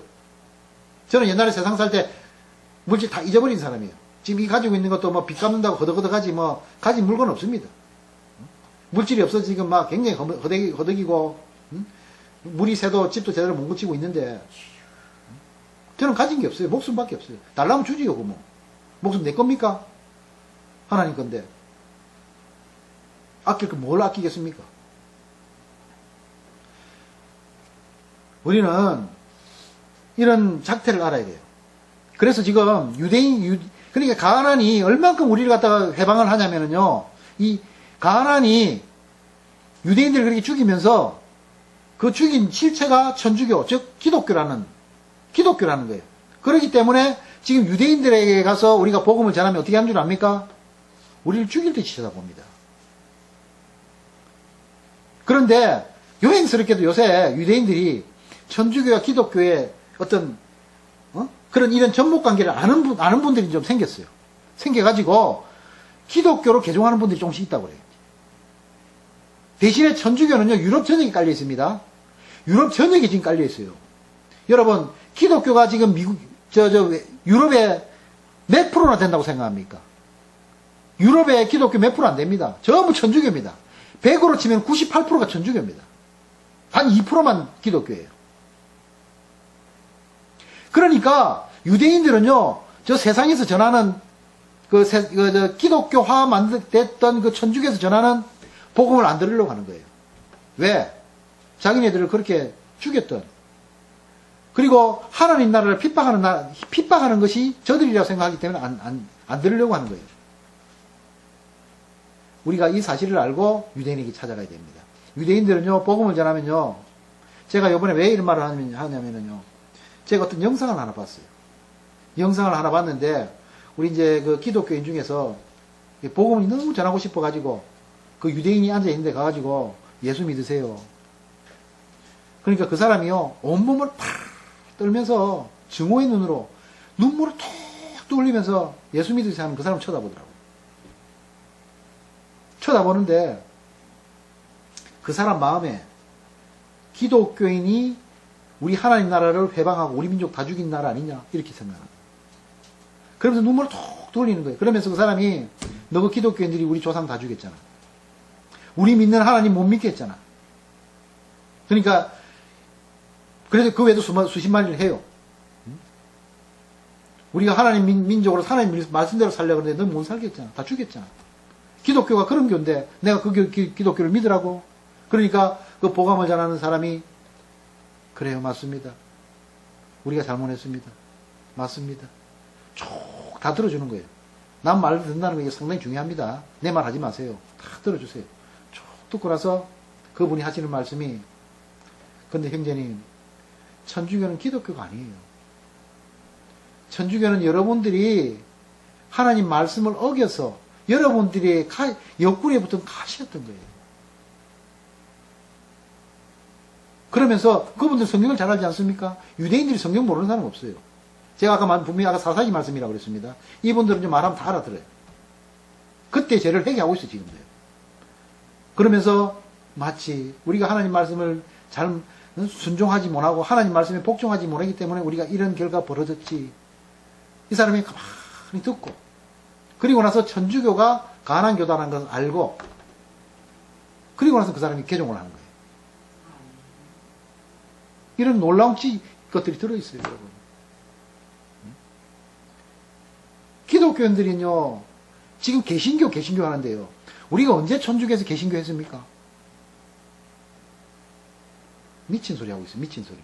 저는 옛날에 세상 살 때 물질 다 잊어버린 사람이에요. 지금 이 가지고 있는 것도 뭐 빚 갚는다고 허덕허덕하지 뭐 가진 물건 없습니다. 물질이 없어서 지금 막 굉장히 허덕이고, 물이 새도 집도 제대로 못 고치고 있는데, 저는 가진 게 없어요. 목숨밖에 없어요. 달라면 주지요, 그 뭐. 목숨 내 겁니까? 하나님 건데. 아낄 거 뭘 아끼겠습니까? 우리는 이런 작태를 알아야 돼요. 그래서 지금 그러니까 가나안이 얼만큼 우리를 갖다가 해방을 하냐면요. 이 가나안이 유대인들을 그렇게 죽이면서 그 죽인 실체가 천주교, 즉 기독교라는 거예요. 그렇기 때문에 지금 유대인들에게 가서 우리가 복음을 전하면 어떻게 하는 줄 압니까? 우리를 죽일 듯이 쳐다봅니다. 그런데 요행스럽게도 요새 유대인들이 천주교와 기독교의 어떤 그런 이런 접목관계를 아는 분들이 좀 생겼어요. 생겨가지고 기독교로 개종하는 분들이 조금씩 있다고 그래요. 대신에 천주교는요, 유럽 전역에 깔려 있습니다. 유럽 전역에 지금 깔려 있어요. 여러분, 기독교가 지금 유럽에 몇 프로나 된다고 생각합니까? 유럽에 기독교 몇 프로 안 됩니다. 전부 천주교입니다. 100으로 치면 98%가 천주교입니다. 단 2%만 기독교예요. 그러니까 유대인들은요, 저 세상에서 전하는 기독교화 됐던 그 천주교에서 전하는 복음을 안 들으려고 하는 거예요. 왜? 자기네들을 그렇게 죽였던. 그리고 하나님 나라를 핍박하는 것이 저들이라고 생각하기 때문에 안 들으려고 하는 거예요. 우리가 이 사실을 알고 유대인에게 찾아가야 됩니다. 유대인들은요, 복음을 전하면요, 제가 이번에 왜 이런 말을 하냐면요, 제가 어떤 영상을 하나 봤어요. 영상을 하나 봤는데, 우리 이제 그 기독교인 중에서 복음을 너무 전하고 싶어가지고, 그 유대인이 앉아있는데 가가지고, 예수 믿으세요. 그러니까 그 사람이요, 온몸을 팍 떨면서 증오의 눈으로 눈물을 툭 흘리면서 예수 믿으세요 하면 그 사람 쳐다보더라고요. 쳐다보는데, 그 사람 마음에 기독교인이 우리 하나님 나라를 회방하고 우리 민족 다 죽인 나라 아니냐 이렇게 생각합니다. 그러면서 눈물을 톡 돌리는 거예요. 그러면서 그 사람이 너 그 기독교인들이 우리 조상 다 죽였잖아. 우리 믿는 하나님 못 믿게 했잖아. 그러니까 그래서 그 외에도 수십 마리를 해요. 우리가 하나님 민족으로 하나님 말씀대로 살려고 그러는데 넌 못 살겠잖아. 다 죽였잖아. 기독교가 그런 교인데 내가 그 기독교를 믿으라고. 그러니까 그 복음을 전하는 사람이 그래요, 맞습니다. 우리가 잘못했습니다. 맞습니다. 쭉 다 들어주는 거예요. 남 말을 듣는다는 게 상당히 중요합니다. 내 말 하지 마세요. 다 들어주세요. 쭉 듣고 나서 그분이 하시는 말씀이, 근데 형제님, 천주교는 기독교가 아니에요. 천주교는 여러분들이 하나님 말씀을 어겨서 여러분들의 옆구리에 붙은 가시였던 거예요. 그러면서 그분들 성경을 잘 알지 않습니까? 유대인들이 성경 모르는 사람 없어요. 제가 분명히 아까 사사기 말씀이라고 그랬습니다. 이분들은 좀 말하면 다 알아들어요. 그때 죄를 회개하고 있어요, 지금도요. 그러면서 마치 우리가 하나님 말씀을 잘 순종하지 못하고 하나님 말씀에 복종하지 못하기 때문에 우리가 이런 결과가 벌어졌지. 이 사람이 가만히 듣고, 그리고 나서 천주교가 가난교다라는 것을 알고, 그리고 나서 그 사람이 개종을 하는 거예요. 이런 놀라운 것들이 들어있어요, 여러분. 기독교인들은요, 지금 개신교 하는데요. 우리가 언제 천주교에서 개신교 했습니까? 미친 소리 하고 있어요, 미친 소리.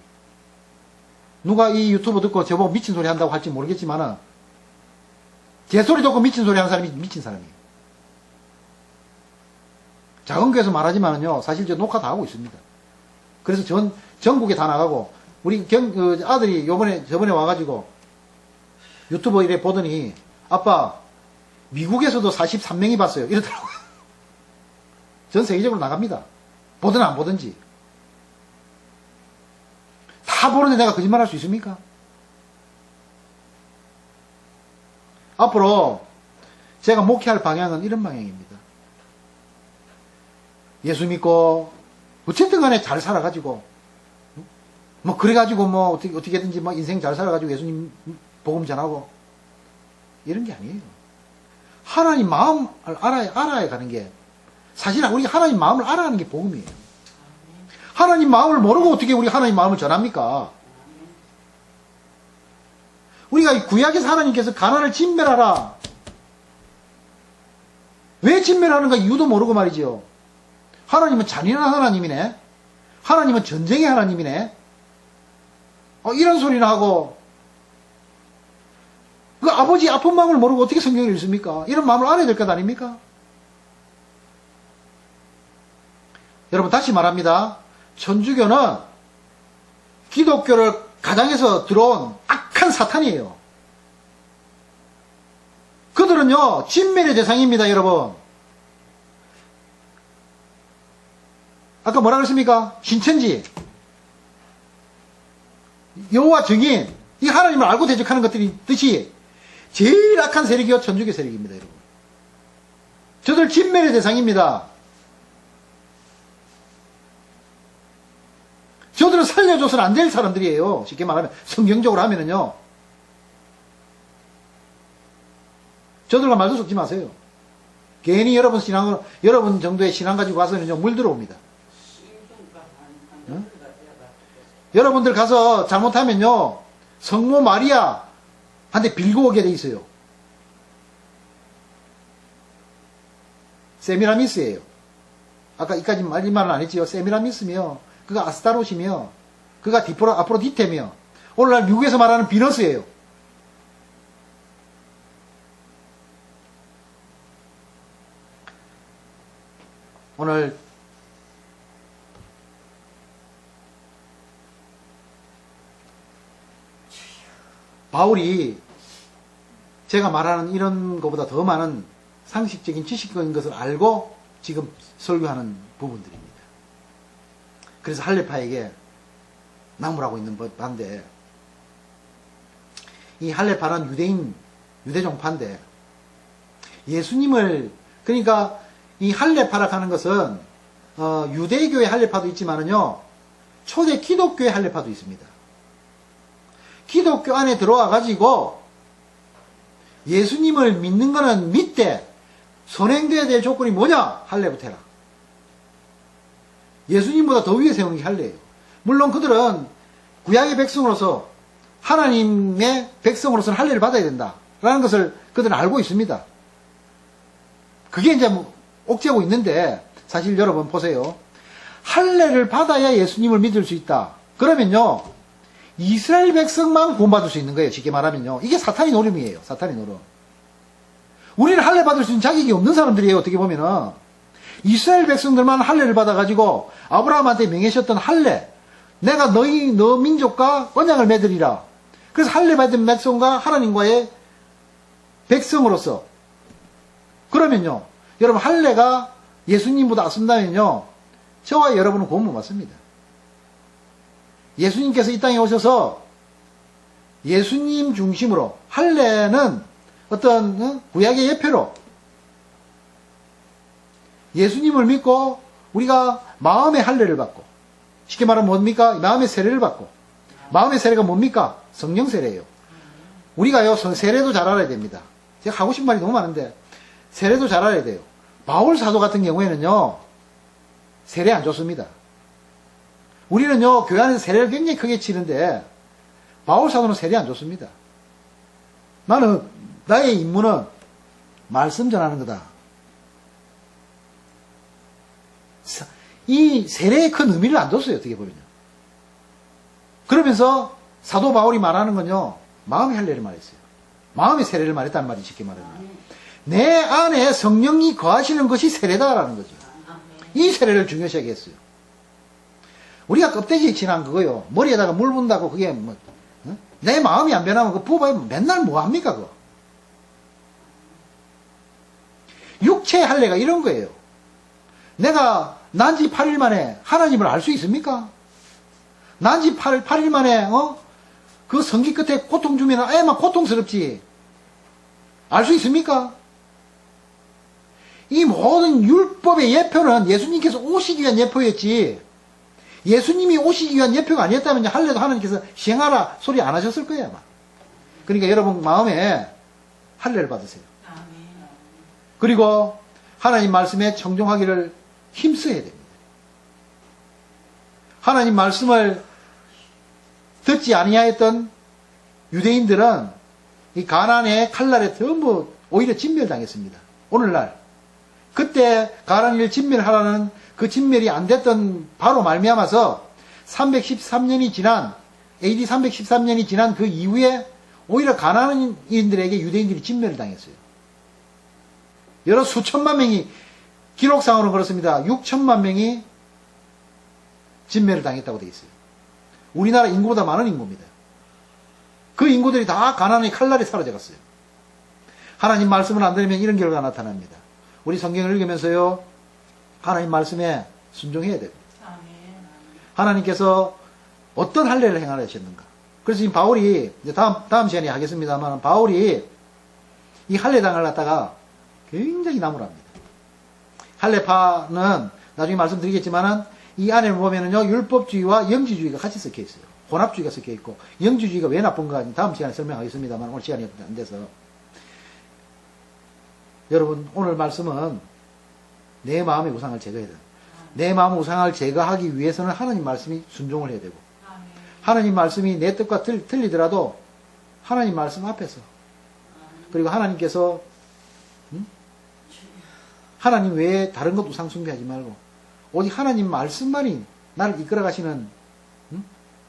누가 이 유튜브 듣고 저보고 미친 소리 한다고 할지 모르겠지만은, 제 소리 듣고 미친 소리 하는 사람이 미친 사람이에요. 작은 교회에서 말하지만은요, 사실 저 녹화 다 하고 있습니다. 그래서 전국에 다 나가고, 우리 아들이 저번에 와가지고 유튜브 이래 보더니, 아빠, 미국에서도 43명이 봤어요. 이러더라고요. 전 세계적으로 나갑니다. 보든 안 보든지. 다 보는데 내가 거짓말 할 수 있습니까? 앞으로 제가 목회할 방향은 이런 방향입니다. 예수 믿고, 어쨌든 간에 잘 살아가지고, 그래가지고 어떻게든지 인생 잘 살아가지고 예수님 복음 전하고, 이런 게 아니에요. 하나님 마음을 알아야 가는 게, 사실 우리가 하나님 마음을 알아가는 게 복음이에요. 하나님 마음을 모르고 어떻게 우리 하나님 마음을 전합니까? 우리가 구약에서 하나님께서 가난을 진멸하라. 왜 진멸하는가 이유도 모르고 말이죠. 하나님은 잔인한 하나님이네. 하나님은 전쟁의 하나님이네. 이런 소리나 하고, 그 아버지 아픈 마음을 모르고 어떻게 성경을 읽습니까? 이런 마음을 알아야 될 것 아닙니까? 여러분, 다시 말합니다. 천주교는 기독교를 가장해서 들어온 악한 사탄이에요. 그들은요, 진멸의 대상입니다, 여러분. 아까 뭐라 그랬습니까? 신천지, 여호와 증인, 이 하나님을 알고 대적하는 것들이 뜻이 제일 악한 세력이요, 천주교 세력입니다, 여러분. 저들 진멸의 대상입니다. 저들은 살려줘서는 안 될 사람들이에요. 쉽게 말하면, 성경적으로 하면은요. 저들과 말도 섞지 마세요. 괜히 여러분 정도의 신앙 가지고 가서는요, 물 들어옵니다. 응? 여러분들 가서 잘못하면요, 성모 마리아 한테 빌고 오게 돼 있어요. 세미라미스예요. 아까 이까지 말은 안 했지요. 세미라미스며, 그가 아스타롯이며, 그가 아프로디테며, 오늘날 미국에서 말하는 비너스예요. 오늘 바울이 제가 말하는 이런 것보다 더 많은 상식적인 지식적인 것을 알고 지금 설교하는 부분들입니다. 그래서 할레파에게 나무라고 있는 반대, 이 할레파는 유대종파인데, 예수님을, 그러니까 이 할레파라고 하는 것은 유대교의 할레파도 있지만은요, 초대 기독교의 할레파도 있습니다. 기독교 안에 들어와 가지고 예수님을 믿는 거는 믿되 선행돼야 될 조건이 뭐냐? 할례부터 해라. 예수님보다 더 위에 세우는 게 할례예요. 물론 그들은 구약의 백성으로서, 하나님의 백성으로서는 할례를 받아야 된다라는 것을 그들은 알고 있습니다. 그게 이제 옥죄고 있는데, 사실 여러분 보세요. 할례를 받아야 예수님을 믿을 수 있다. 그러면요, 이스라엘 백성만 구원받을 수 있는 거예요. 쉽게 말하면요. 이게 사탄의 노름이에요. 사탄의 노름. 우리는 할례 받을 수 있는 자격이 없는 사람들이에요. 어떻게 보면은. 이스라엘 백성들만 할례를 받아가지고 아브라함한테 명하셨던 할례, 내가 너 민족과 언약을 맺으리라. 그래서 할례 받은 백성과 하나님과의 백성으로서, 그러면요, 여러분 할례가 예수님보다 앞선다면요, 저와 여러분은 구원 못 받습니다. 예수님께서 이 땅에 오셔서 예수님 중심으로, 할례는 어떤 구약의 예표로 예수님을 믿고 우리가 마음의 할례를 받고, 쉽게 말하면 뭡니까? 마음의 세례를 받고, 마음의 세례가 뭡니까? 성령 세례예요. 우리가요, 세례도 잘 알아야 됩니다. 제가 하고 싶은 말이 너무 많은데 세례도 잘 알아야 돼요. 바울 사도 같은 경우에는요, 세례 안 줬습니다. 우리는요, 교회 안에서 세례를 굉장히 크게 치는데 바울 사도는 세례 안 줬습니다. 나의 임무는 말씀 전하는 거다. 이 세례의 큰 의미를 안 줬어요, 어떻게 보면요. 그러면서 사도 바울이 말하는 건요, 마음의 할례를 말했어요. 마음의 세례를 말했단 말이지, 쉽게 말하면. 내 안에 성령이 거하시는 것이 세례다라는 거죠. 이 세례를 중요시하게 했어요. 우리가 껍데기 지난 그거요, 머리에다가 물 붓는다고 그게 뭐, 내 마음이 안 변하면 그 부어봐야 맨날 뭐 합니까, 그거. 육체의 할례가 이런 거예요. 내가 난지 8일 만에 하나님을 알 수 있습니까? 난지 8일 만에 그 성기 끝에 고통 주면 애만 고통스럽지. 알 수 있습니까? 이 모든 율법의 예표는 예수님께서 오시기 위한 예표였지, 예수님이 오시기 위한 예표가 아니었다면 할례도 하나님께서 시행하라 소리 안 하셨을 거예요, 아마. 그러니까 여러분 마음에 할례를 받으세요. 그리고 하나님 말씀에 청종하기를 힘써야 됩니다. 하나님 말씀을 듣지 아니하였던 유대인들은 이 가나안의 칼날에 전부 오히려 진멸당했습니다. 오늘날 그때 가나안을 진멸하라는 그 진멸이 안 됐던 바로 말미암아서 313년이 지난 AD 313년이 지난 그 이후에 오히려 가나안인들에게 유대인들이 진멸을 당했어요. 여러 수천만 명이, 기록상으로는 그렇습니다. 6천만 명이 진멸을 당했다고 되어 있어요. 우리나라 인구보다 많은 인구입니다. 그 인구들이 다 가나안의 칼날에 사라져갔어요. 하나님 말씀을 안 들으면 이런 결과가 나타납니다. 우리 성경을 읽으면서요, 하나님 말씀에 순종해야 돼요. 아멘. 하나님께서 어떤 할례를 행하셨는가. 그래서 지금 바울이, 이제 다음 시간에 하겠습니다만, 바울이 이 할례당을 갖다가 굉장히 나무랍니다. 할례파는 나중에 말씀드리겠지만은 이 안에 보면은요, 율법주의와 영지주의가 같이 섞여 있어요. 혼합주의가 섞여 있고, 영지주의가 왜 나쁜가 다음 시간에 설명하겠습니다만, 오늘 시간이 안 돼서. 여러분, 오늘 말씀은 내 마음의 우상을 제거해야 돼요. 내 마음의 우상을 제거하기 위해서는 하나님 말씀이 순종을 해야 되고, 아멘. 하나님 말씀이 내 뜻과 틀리더라도 하나님 말씀 앞에서, 그리고 하나님께서 하나님 외에 다른 것 우상 숭배하지 말고 오직 하나님 말씀만이 나를 이끌어 가시는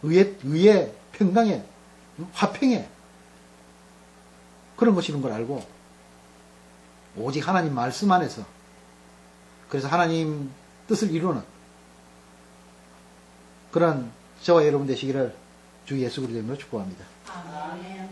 의의 평강의 화평의 그런 것이는 걸 알고 오직 하나님 말씀 안에서, 그래서 하나님 뜻을 이루는 그런 저와 여러분 되시기를 주 예수 그리스도의 이름으로 축복합니다. 아멘.